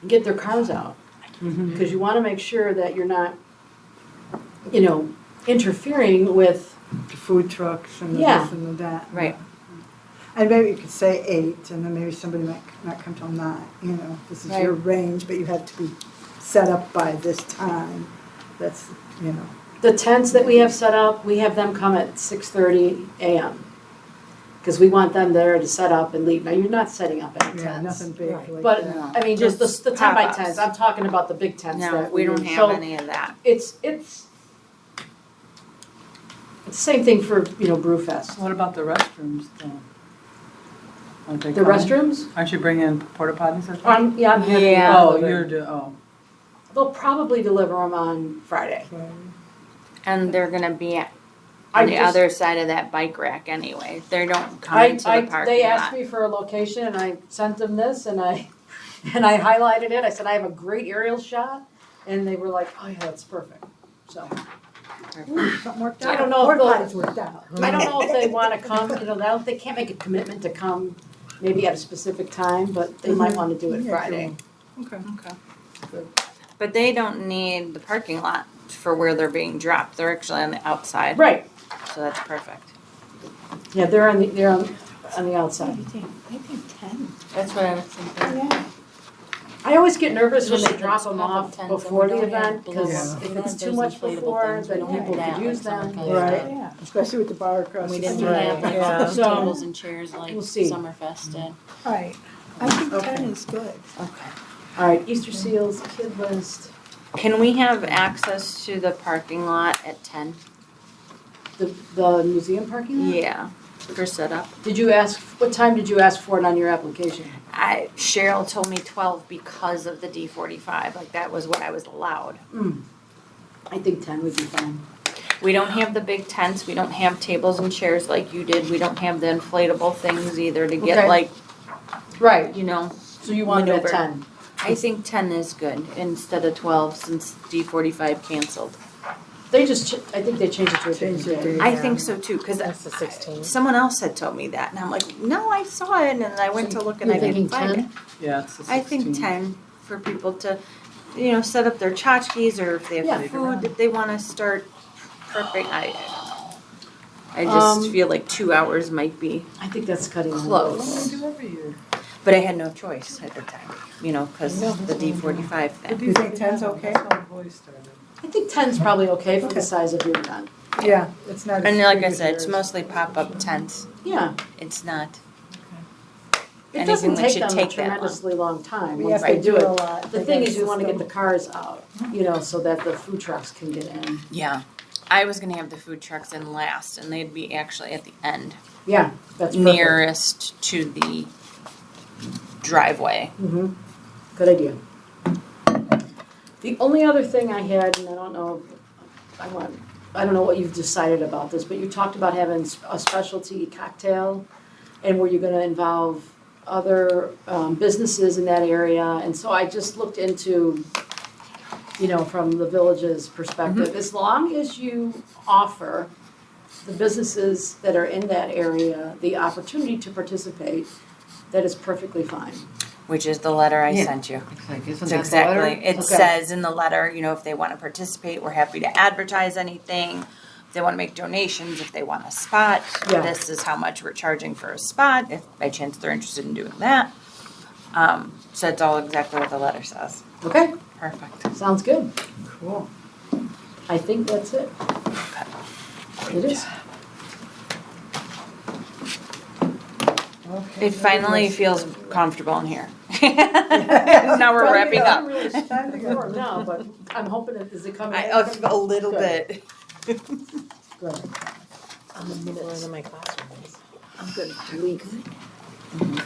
and get their cars out. Because you want to make sure that you're not, you know, interfering with, The food trucks and the Yeah. this and the that. Right. And maybe you could say 8, and then maybe somebody might not come till 9, you know, this is your range, but you have to be set up by this time. That's, you know. the tents that we have set up, we have them come at 6:30 a.m. Because we want them there to set up and leave. Now, you're not setting up any Yeah, tents. nothing big like But, that. I mean, just the 10 by pop-ups. 10s, I'm talking about the big tents No, that we don't use. have So any of that. It's the same thing for, you know, Brewfest. What about the restrooms though? Aren't they The coming? restrooms, Aren't you bringing in porta potties or something? yeah, I'm having Yeah. them Oh, delivered. They'll probably deliver them on Friday. And they're gonna be on I the just- other side of that bike rack anyway. They don't come into the parking lot. They asked me for a location and I sent them this and I highlighted it. I said, I have a great aerial shot. And they were like, oh yeah, that's perfect. So, Something worked out. I don't know if Porta they'll- potties worked out. I don't know if they wanna come, you know, they can't make a commitment to come maybe at a specific time, but they might wanna do it Yeah, Friday. Okay. But they don't need the parking lot for where they're being dropped. They're actually on the outside. Right, So that's perfect. yeah, they're on the outside. That's what I was thinking. I always get nervous when they Especially drop if them it's pop-up off tents and before we the don't have event, because balloons. if Yeah. it's too There's much inflatable before, things. then We don't people have could that, use like them. Summer Right, Yeah. especially with the bar across We the didn't street. have like Yeah. So- tables and chairs like We'll see. Summerfest did. Right. I think Okay. 10 is good. Okay. All right, Easter seals, kid list, Can we have access to the parking lot at 10? the museum parking lot? Yeah, for setup. Did you ask, what time did you ask for it on your application? Cheryl told me 12 because of the D45. Like that was what I was allowed. I think 10 would be fine. We don't have the big tents. We don't have tables and chairs like you did. We don't have the inflatable things either to get Okay. like, Right, you know. so you want it at Maneuver. 10. I think 10 is good instead of 12 since D45 canceled. They just, I think they changed it to a different Changed it day. to- I Yeah. think so too, because That's the 16th. someone else had told me that, and I'm like, no, I saw it, and I went to look and You're I didn't thinking find 10? it. Yeah, it's the 16th. I think 10 for people to, you know, set up their tchotchkes or if they have Yeah. food, if they want to start prepping. I just feel like 2 hours might be I think that's cutting it close. We do every year. But I had no choice at the time, you know, because the D45 thing. You think 10's okay? That's how the boys started. I think 10's probably okay for Okay. the size of your event. Yeah, it's not as And like big I as said, it's yours. mostly pop-up tents. Yeah, It's not. it Anything doesn't that take should them a take that long. tremendously long time Yes, once they do a it. lot. The They thing got is, you wanna get the system. cars out, you know, so that the food trucks can get in. Yeah. I was gonna have the food trucks in last, and they'd be actually at the end, Yeah, that's perfect. nearest to the driveway. Mm-hmm. Good idea. The only other thing I had, and I don't know, I don't know what you've decided about this, but you talked about having a specialty cocktail, and were you gonna involve other businesses in that area? And so I just looked into, from the village's perspective, as long as you offer the businesses that are in that area the opportunity to participate, that is perfectly fine. Which is the letter I Yeah. sent you. It's like, isn't It's that the letter? exactly. It Okay. says in the letter, if they want to participate, we're happy to advertise anything. If they want to make donations, if they want a spot, Yeah. this is how much we're charging for a spot, if by chance they're interested in doing that. So it's all exactly what the letter says. Okay, Perfect. sounds good. Cool. I think that's it. It is. Okay. It finally feels comfortable in here. Now we're wrapping up. I'm really Time to go. warm now, but I'm hoping is it coming in? A little Good. bit. Good. On the minutes. my classrooms. I'm good. Do we good?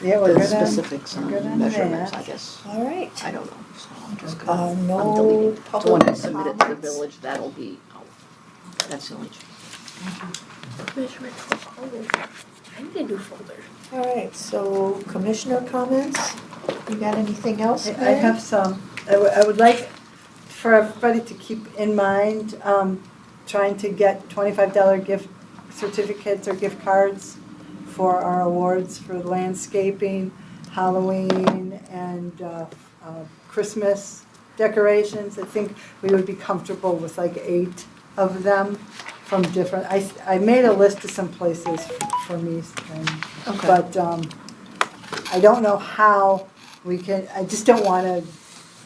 Yeah, we're The good on, specifics we're good on on measurements, that. I guess. All right. I don't know, so I'm just No gonna, I'm deleting. So when I public submit it to the comments. village, that'll be, that's the only change. Measurement folder. I need a new folder. All right, so commissioner comments? You got anything else, I Mary? have some. I would like for everybody to keep in mind, trying to get $25 gift certificates or gift cards for our awards for landscaping, Halloween, and Christmas decorations. I think we would be comfortable with like 8 of them from different, I made a list of some places for me, but I don't know how we can, I just don't want to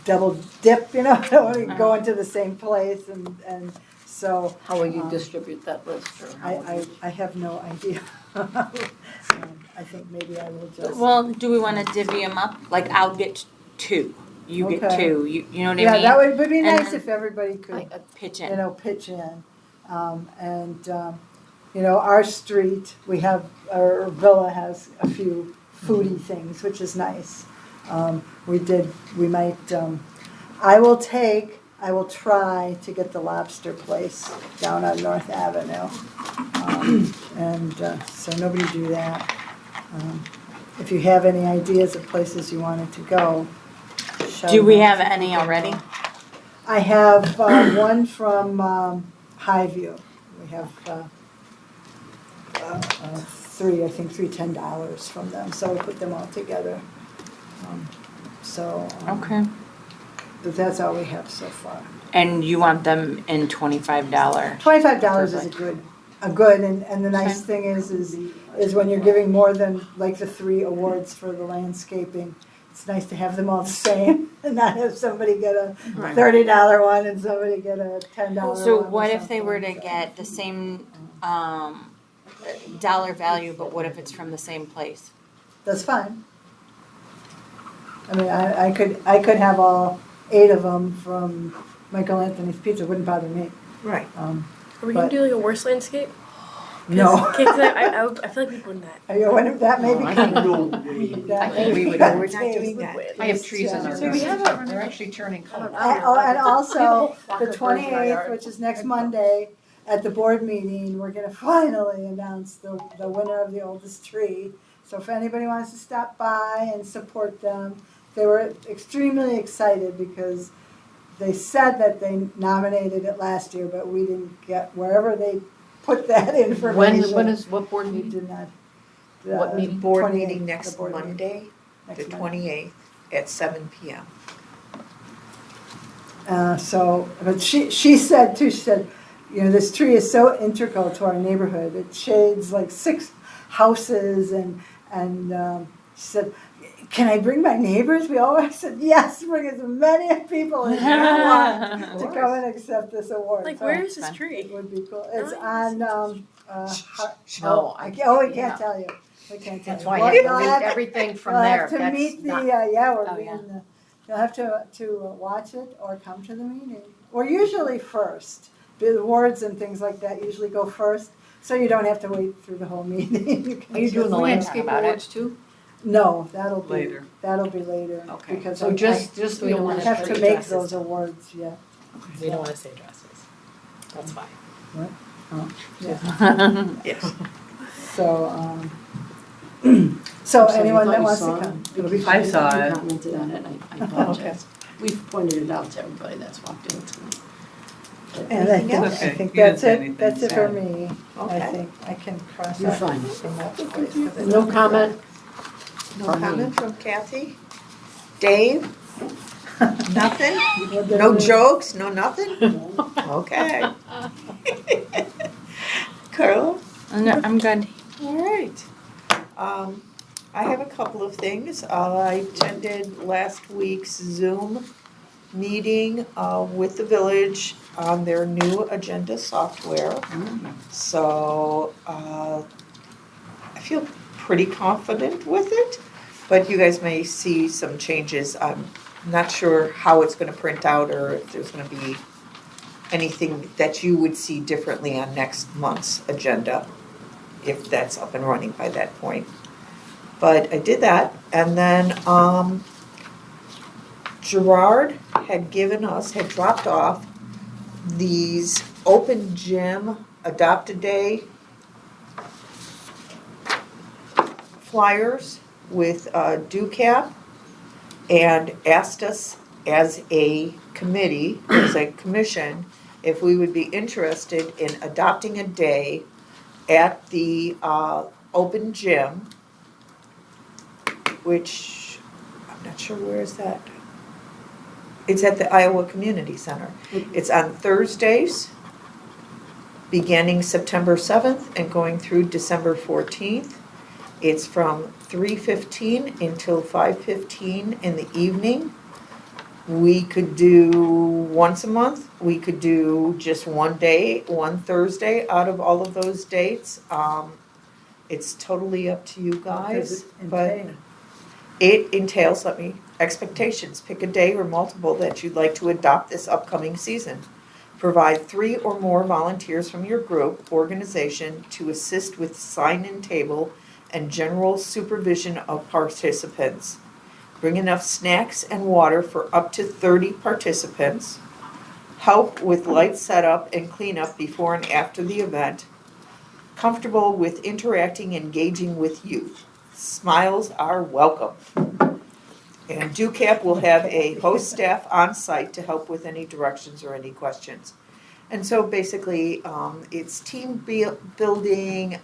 double dip, I don't want to go into the same place, and so. How will you distribute that list, or how will you? I have no idea. I think maybe I will just. Well, do we want to divvy them up? Like, I'll get 2. You get Okay. 2. You know what I Yeah, mean? that would be And nice then- if everybody could, Pitch in. pitch in. Our street, our villa has a few foodie things, which is nice. I will try to get the lobster place down on North Avenue. So nobody do that. If you have any ideas of places you wanted to go, shout Do we them out have so any people already? know. I have one from Highview. We have 3 $10 from them, so we put them all together. Okay. But that's all we have so far. And you want them in $25? $25 is a good, and the nice thing is when you're giving more than like the 3 awards for the landscaping, it's nice to have them all the same and not have somebody get a $30 one and somebody get a $10 one. So or what if they were to something. get the same dollar value, but what if it's from the same place? That's fine. I mean, I could have all 8 of them from Michael Anthony's Pizza, wouldn't bother me. Right. Are we gonna do like a worse landscape? No. Okay, 'cause I feel like we've done that. That may be I coming. think no way. I think we would. No, we're not doing that. I have trees in our So we have yard. They're actually turning color. And also, Flock the of birds in our 28th, yard. which is next Monday, at the board meeting, we're gonna finally announce the winner of the oldest tree. So if anybody wants to stop by and support them, they were extremely excited because they said that they nominated it last year, but we didn't get, wherever they put that information. What board We meeting? did not. What meeting? Board 28th, meeting the next board meeting, Monday, the next Monday. 28th at 7 p.m. But she said too, this tree is so integral to our neighborhood. It shades like 6 houses and she said, can I bring my neighbors? We all said, yes, bring as many people as you want to come and accept this award. Like, So where is this fun. tree? it would be cool. It's No, on, No, we can't tell you. We can't tell That's you. why I Well, had to you'll link have everything from you'll there. have to That's meet the, not- we're Oh, being, yeah. you'll have to watch it or come to the meeting. We're usually first. awards and things like that usually go first, so you don't have to wait through the whole meeting. You can Are you doing the just- landscape awards too? No, that'll be Later. later. Okay, Because so I just we the don't I wanna awards. have put to the make dresses those down. awards, yeah. We don't wanna say dresses. That's fine. Yes. So, so Sorry, anyone I thought that you wants saw to it. come. It'll be I fine. saw You it. commented on it, I apologize. We've pointed it out to everybody that's walked in tonight. And I Anything think, else? I Okay, think you didn't that's say it, anything. that's it for me. I Okay. think I can cross You're out fine. from that place, 'cause I No don't- comment? No From me. comment from Kathy? Dave? Nothing? What No there is- jokes, no nothing? Okay. Carla? No, I'm good. All right. I have a couple of things. I attended last week's Zoom meeting with the village on their new agenda software. So I feel pretty confident with it, but you guys may see some changes. I'm not sure how it's gonna print out or if there's gonna be anything that you would see differently on next month's agenda, if that's up and running by that point. But I did that, and then Gerard had dropped off these open gym adopt-a day flyers with due cap, and asked us as a committee, as a commission, if we would be interested in adopting a day at the open gym, which, I'm not sure where is that? It's at the Iowa Community Center. It's on Thursdays, beginning September 7th and going through December 14th. It's from 3:15 until 5:15 in the evening. We could do once a month, we could do just one day, one Thursday out of all of those dates. It's totally up to you guys, but it entails, expectations. Pick a day or multiple that you'd like to adopt this upcoming season. Provide 3 or more volunteers from your group, organization to assist with sign-in table and general supervision of participants. Bring enough snacks and water for up to 30 participants. Help with light setup and cleanup before and after the event. Comfortable with interacting, engaging with youth. Smiles are welcome. And DUCAP will have a host staff on site to help with any directions or any questions. And so basically, it's team building,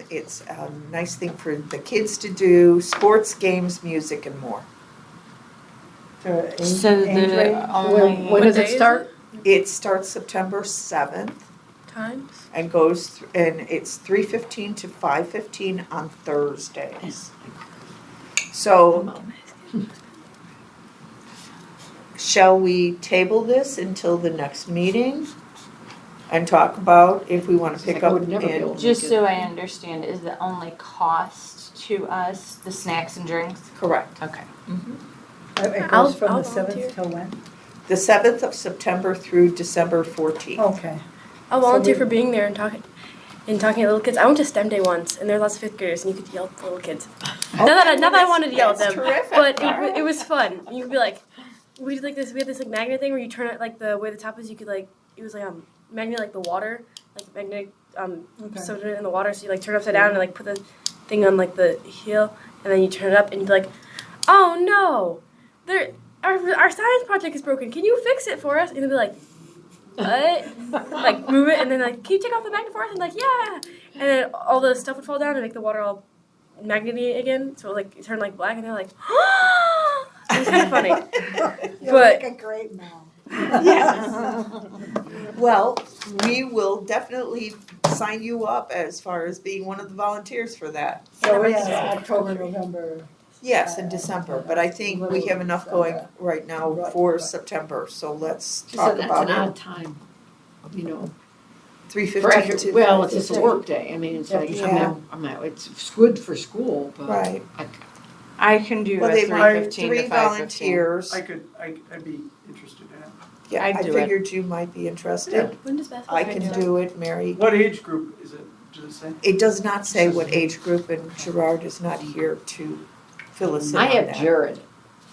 it's a nice thing for the kids to do, sports, games, music, and more. So the only. When does it start? It starts September 7th Times? and goes, and it's 3:15 to 5:15 on Thursdays. So, shall we table this until the next meeting and talk about if we want to pick I up would never be able in? to Just make it. so I understand, is the only cost to us the snacks and drinks? Correct. Okay. It I'll- goes from I'll the volunteer. 7th till when? The 7th of September through December 14th. Okay. I'll So volunteer we- for being there and talking to little kids. I went to STEM day once, and there were lots of fifth graders, and you could yell at the little kids. Not that I wanted to yell at That's them, terrific. but it was fun. You could be like, we did like this. We had this like magnet thing where you turn it like the way the top is. You could like it was like magnet like the water, like magnetic Okay. something in the water. So you like turn it upside down and like put the thing on like the heel, and then you turn it up and you'd be like, oh no, our science project is broken. Can you fix it for us? And they'd be like, what? Like move it, and then like, can you take off the magnet for us? And like, yeah. And then all the stuff would fall down and make the water all magnety again. So like it turned like black, and they're like, it was kind of funny. You're But- like a great mom. Yes. Well, we will definitely sign you up as far as being one of the volunteers for that. So we have October, November. Yes, in December, but I think we have enough going right now for Right. September, so let's Just talk that's about an it. odd time, you know. 3:15 to. Well, it's just a work day. I mean, it's like, Yeah. it's good for school, but. Right. I can do Well, a they want 3:15 3 to 5:15. volunteers. I'd be interested in it. Yeah, I'd I do it. figured you might be interested. When does basketball I start? can do it, Mary. What age group is it? Does it say? It does not say what age group, and Gerard is not here to fill us in I on have that. Jared.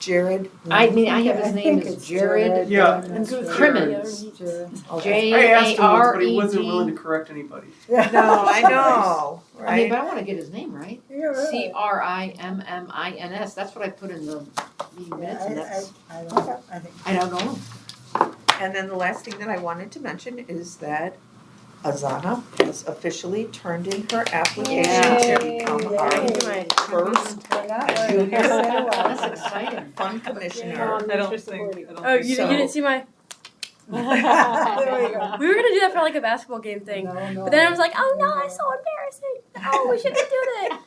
Jared? I mean, I have his I name think is it's Jared Yeah. but I'm not sure. Crimmins. Jared. Okay. I asked him once, but he wasn't willing to Jared. correct anybody. Yeah. No, I know, I mean, right? but I want to get his name right. You're right. Crimmins. That's what I put in the meeting minutes, and that's, I don't know. I think. I don't know. And then the last thing that I wanted to mention is that Azana has officially turned in her application to become our first We're not ready. junior That's exciting. fund commissioner. I don't think, I don't Oh, think you So- didn't see my. There we go. We were gonna do that for like a basketball game thing, No, but then I was like, oh no, that's so embarrassing. Oh, we shouldn't do that.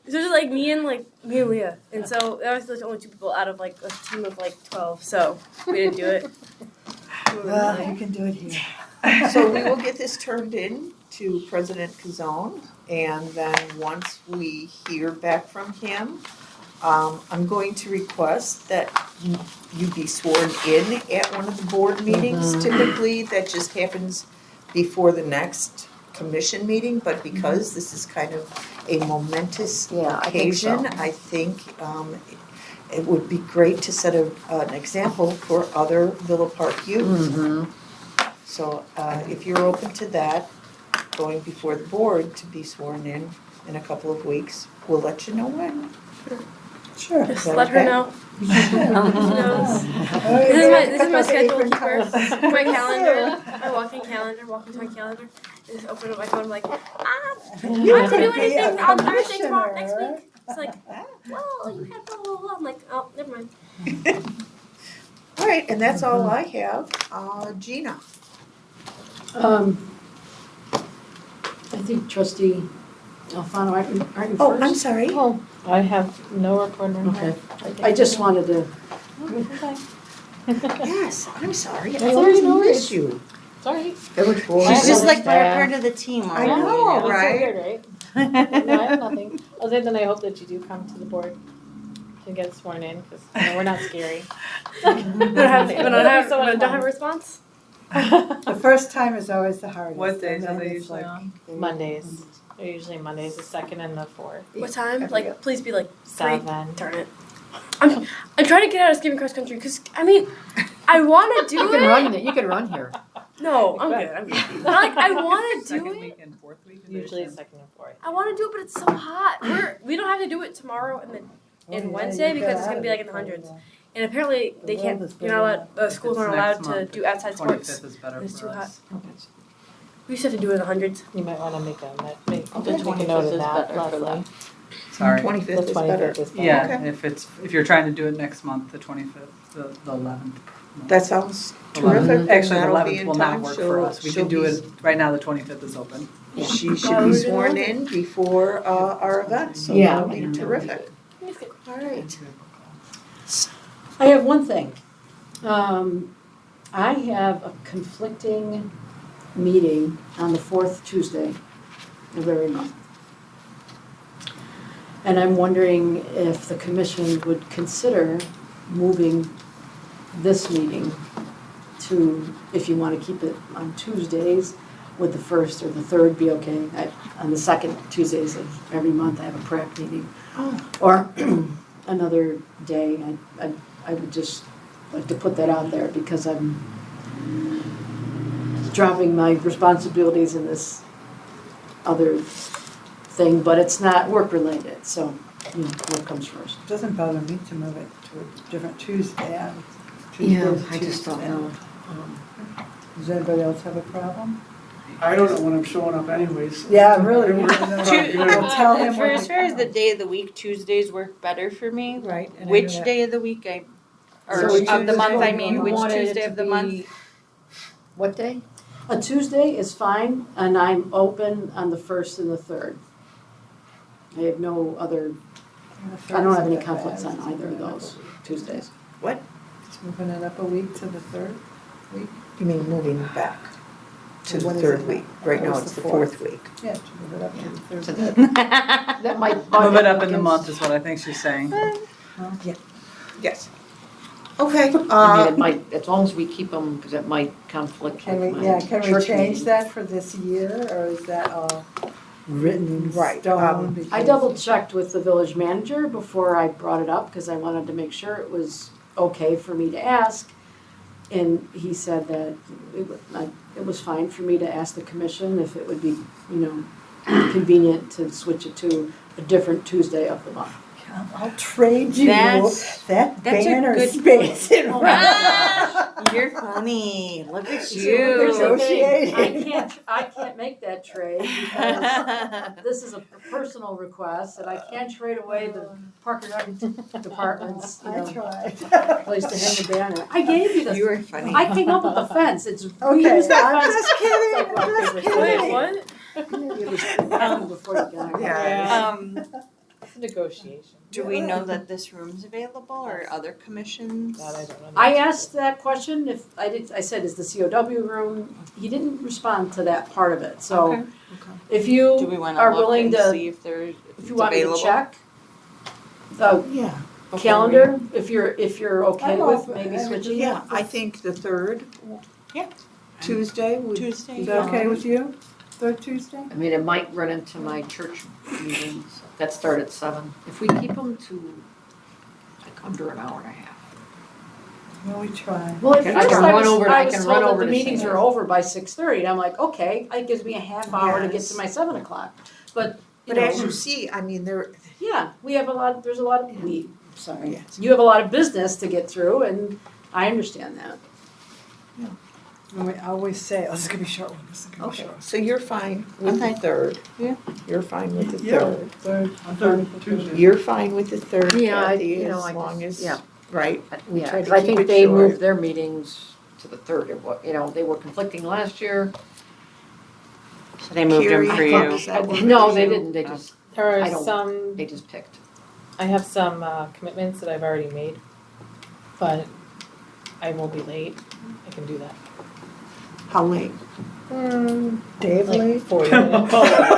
So it was just like me and Leah, and so that was the only 2 people out of like a team of like 12. So we didn't do it. Well, you can do it here. So we will get this turned in to President Kazone, and then once we hear back from him, I'm going to request that you be sworn in at one of the board meetings. Typically, that just happens before the next commission meeting, but because this is kind of a momentous Yeah, I think so. occasion, I think it would be great to set an example for other Villa Park youth. Mm-hmm. So if you're open to that, going before the board to be sworn in a couple of weeks, we'll let you know when. Sure. Just that let her okay? know. She knows. Oh, This is my got the schedule apron keeper. colors. My calendar, my walking calendar, walk into my calendar. Just open up my phone. I'm like, I don't have to do could be a anything on Thursday tomorrow commissioner, next week. It's like, well, you had blah blah blah. I'm like, oh, never mind. All right, and that's all I have. Gina. I think trustee Alfano, aren't you first? Oh, I'm sorry. Oh, I have no report on Okay. that. I just wanted to, Yes, I'm sorry. I No always worries, no miss you. Sorry. She's just like part of the team I already. know, That's so right? weird, right? No, I have nothing. Other than I hope that you do come to the board to get sworn in, because we're not scary. Don't have a response. The first time is always the hardest. What days and are then they it's usually like- on? Mondays. They're usually Mondays, the 2nd and the 4th. What time? Like, please be like 3. 7. Darn it. I'm trying to get out of skipping cross country because I mean, I want to do You can it. run, you can run here. No, I'm good. I'm good. But, like, I want to do Second it. week and fourth week? Usually 2nd and 4th. I want to do it, but it's so hot. We don't have to do it tomorrow and then Oh, yeah, Wednesday you because got it's gonna out be of like in the it for a hundreds. while. And apparently they The can't. world is You're not allowed. bigger. Schools If it's aren't allowed next to month, do outside sports. 25th is better It's for too us. We used to have to do it in the hundreds. You might want to make a make Okay. a 25th note is of that, better for Leslie. Sorry. 25th The is better. 25th is better. Yeah, Okay. if you're trying to do it next month, the 25th, the 11th. That sounds 11th. terrific. Actually, the That'll be 11th in will not time. work She'll- for us. We she'll can do be- it, right now the 25th is open. She should be sworn in before our event, so Yeah. that'll be terrific. All right. I have one thing. I have a conflicting meeting on the 4th Tuesday of every month. And I'm wondering if the commission would consider moving this meeting to, if you want to keep it on Tuesdays, would the 1st or the 3rd be okay? On the 2nd Tuesdays of every month, I have a prac meeting. Or another day, I would just like to put that out there because I'm dropping my responsibilities in this other thing, but it's not work-related, so, what comes first? It doesn't bother me to move it to a different Tuesday. I just don't know. Does anybody else have a problem? I don't know when I'm showing up anyways. Yeah, really. I'll tell him For when as to far as come. the day of the week, Tuesdays work better for me. Right. and I Which know that. day of the week or So of the Tuesday, month, I you mean, which wanted it Tuesday to of the be- month? What day? A Tuesday is fine, and I'm open on the 1st and the 3rd. I have no other, I don't have any conflicts on either of those Tuesdays. Just moving it up a week to the 3rd week? You mean moving back to the When is 3rd it? week? Right now Or it's the the 4th week. Yeah, to move it up to the 3rd So week. That might. Move it up in the month is what I think she's saying. Yes. Okay, I mean, it might, as long as we keep them, because it might conflict Can with we, my yeah, can we church change meeting. that for this year, or is that all written in Right, stone? I because- double checked with the village manager before I brought it up, because I wanted to make sure it was okay for me to ask. And he said that it was fine for me to ask the commission if it would be, convenient to switch it to a different Tuesday of the month. I'll trade you That's that a banner good space in Oh, front. Ah, you're funny. Look at See, here's the you. thing, I can't make that trade because this is a personal request and I can't trade away the Park and Rec department's, I tried. place to hang a banner. I gave you You the, were funny. I came up with the fence, it's, we Okay, used that I'm fence. just kidding, It's like I'm rock, just paper, Wait, kidding. what? It was before you got here. Yeah. Negotiation. Do we know that this room's available or other commissions? That I don't know. I asked that question, I said, is the COW room, he didn't respond to that part of it, so Okay. if Do you we want are to look willing and to, see if there's if you want me to available? check the Yeah, calendar, if you're okay I'm with open. maybe switching yeah, it? I think the 3rd. Yeah. Tuesday would. Tuesday. Is that okay with you? Third Tuesday? I mean, it might run into my church meetings that start at 7. If we keep them to like under an hour and a half. Well, we try. Well, at I can first run I was, over- I I was can told run that over the to meetings see are it. over by 6:30, and I'm like, okay, it gives me a half hour to get Yes. to my 7 o'clock. But, But as you see, I mean, yeah, there's a lot of, sorry. Yes. You have a lot of business to get through, and I understand that. And we always say, oh, this is gonna be a short one, this is gonna be a okay, short one. so you're fine with the 3rd? Yeah. You're fine with the Yeah. 3rd? Third, I'm Third fine with the Tuesday. third. You're fine with the 3rd, Yeah, Kathy, you know, as I long just- as, yeah. right? We Yeah, tried to 'cause I keep think it they short. moved their meetings to the 3rd. They were conflicting last year. So they moved them Carrie, for I thought, you. is that one No, for they you? didn't, they just, There I are don't- some, they just picked. I have some commitments that I've already made, but I won't be late. I can do that. How late? Dave Like late? 40 minutes.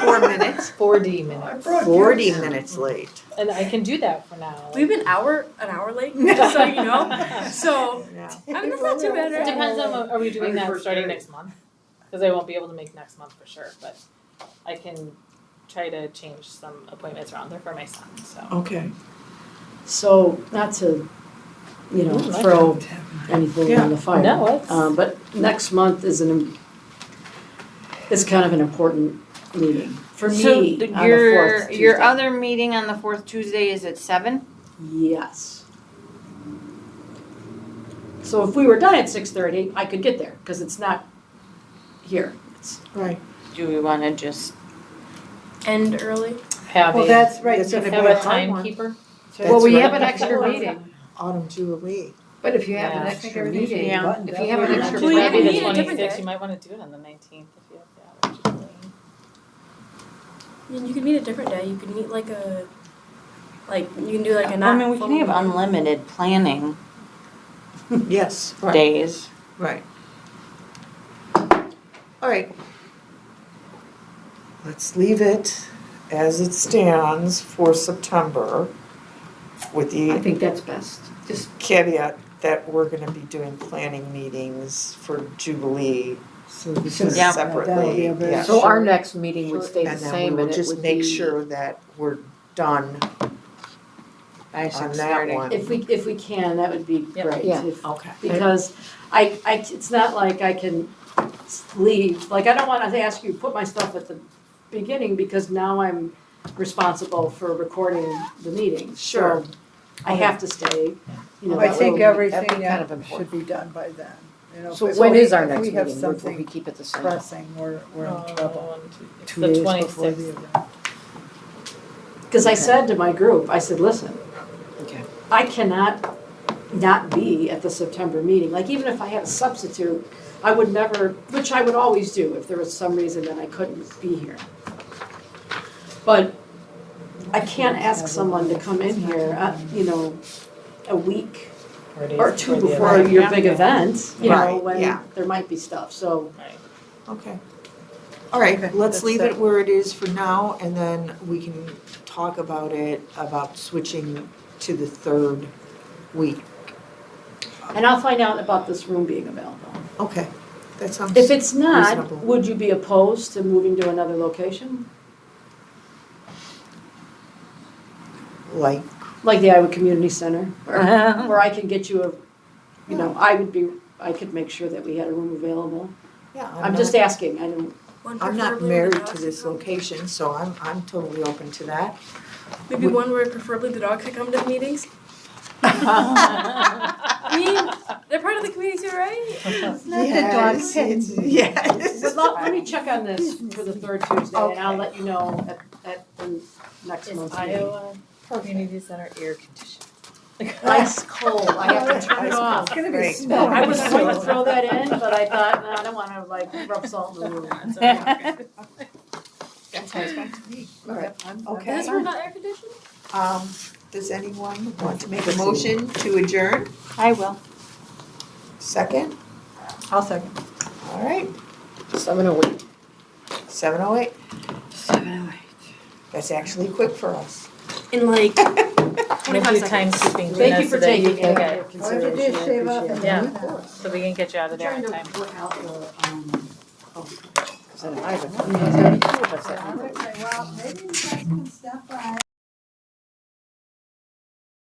4 minutes? 40 minutes. 40 minutes late. And I can do that for now. We've been an hour late, just so you know. So Yeah. I mean, that's not too bad, It right? depends on, are we doing that First starting day. next month? Because I won't be able to make next month for sure, but I can try to change some appointments around there for my son, so. Okay. So, not to, Ooh, throw anything on the fire. No, it's- But next month is kind of an important meeting for So me the- on the your 4th your Tuesday. other meeting on the 4th Tuesday is at 7? Yes. So if we were done at 6:30, I could get there, because it's not here. It's, Right. Do we want to just End early. Have Well, a, that's right. It's gonna have be a a hard one. timekeeper. Well, we That's have right an extra Before meeting, Autumn Jubilee. but if you have an Yeah. extra meeting, Yeah. if you have an extra Well, you Maybe can the meet a different 26th, day. you might want to do it on the 19th if you have the hours. You could meet a different day. You could meet you can do like a I not. mean, we can have unlimited planning Yes, right, days. right. All right. Let's leave it as it stands for September with I the think that's best. Just, caveat that we're gonna be doing planning meetings for Jubilee. So this Yeah. is, Separately, that'll be a very yeah. so our short- next meeting would short- stay the And then same we and will it just would make be. sure that we're done By on 6:30. that one. if we can, that would be Yep. great. Yeah. If- Okay. Because it's not like I can leave, like, I don't want to ask you to put my stuff at the beginning, because now I'm responsible for recording the meetings. Sure. So I have to stay, I think everything that'd be kind of should important. be done by then. You know, So if when we- is our if next we have meeting? Where we something keep it the same? pressing, we're in trouble. It's 2 the days before the 26th. event. Because I said to my group, I said, listen, Okay. I cannot not be at the September meeting. Like, even if I had a substitute, I would never, which I would always do if there was some reason that I couldn't be here. But I can't ask someone to come in here, a week 4 days or two the before event. your Yeah. big event, Right, when yeah. there might be stuff, so. Right. Okay. All right, Okay, let's that's leave it. it where it is for now, and then we can talk about switching to the 3rd week. And I'll find out about this room being available. Okay, that sounds. If it's not, Reasonable. would you be opposed to moving to another location? Like, Like the Iowa Community Center, where I can get you a, you know, I could make sure that we had a room available. yeah, I'm just asking, I don't, One I'm not preferably where the married dogs to this can come. location, so I'm totally open to that. Maybe one where preferably the dogs could come to the meetings. I mean, they're part of the community too, right? Yes. but let me check on this for the third Tuesday, and I'll let you know at the next Is month's meeting. Iowa Community Center air conditioned? Ice cold, I have to turn it off. It's gonna be Great. snow. I was going to throw that in, but I thought, no, I don't wanna like rub salt in the wound. That sounds fine to me. All right. Is Okay. this room not air conditioned? Does anyone want to make a motion to adjourn? I will. Second? I'll second. All right, 7:08. 7:08. 7:08. That's actually quick for us. In like We'll 25 do seconds. timekeeping, Thank Gina, you so for that you taking can it get, into All you have to do consideration, is I shave off appreciate the it. Yeah. so we can get you out of there I'm on trying time. to work out the, because I have a, there's gonna be two of us that Well, maybe you guys can stop by.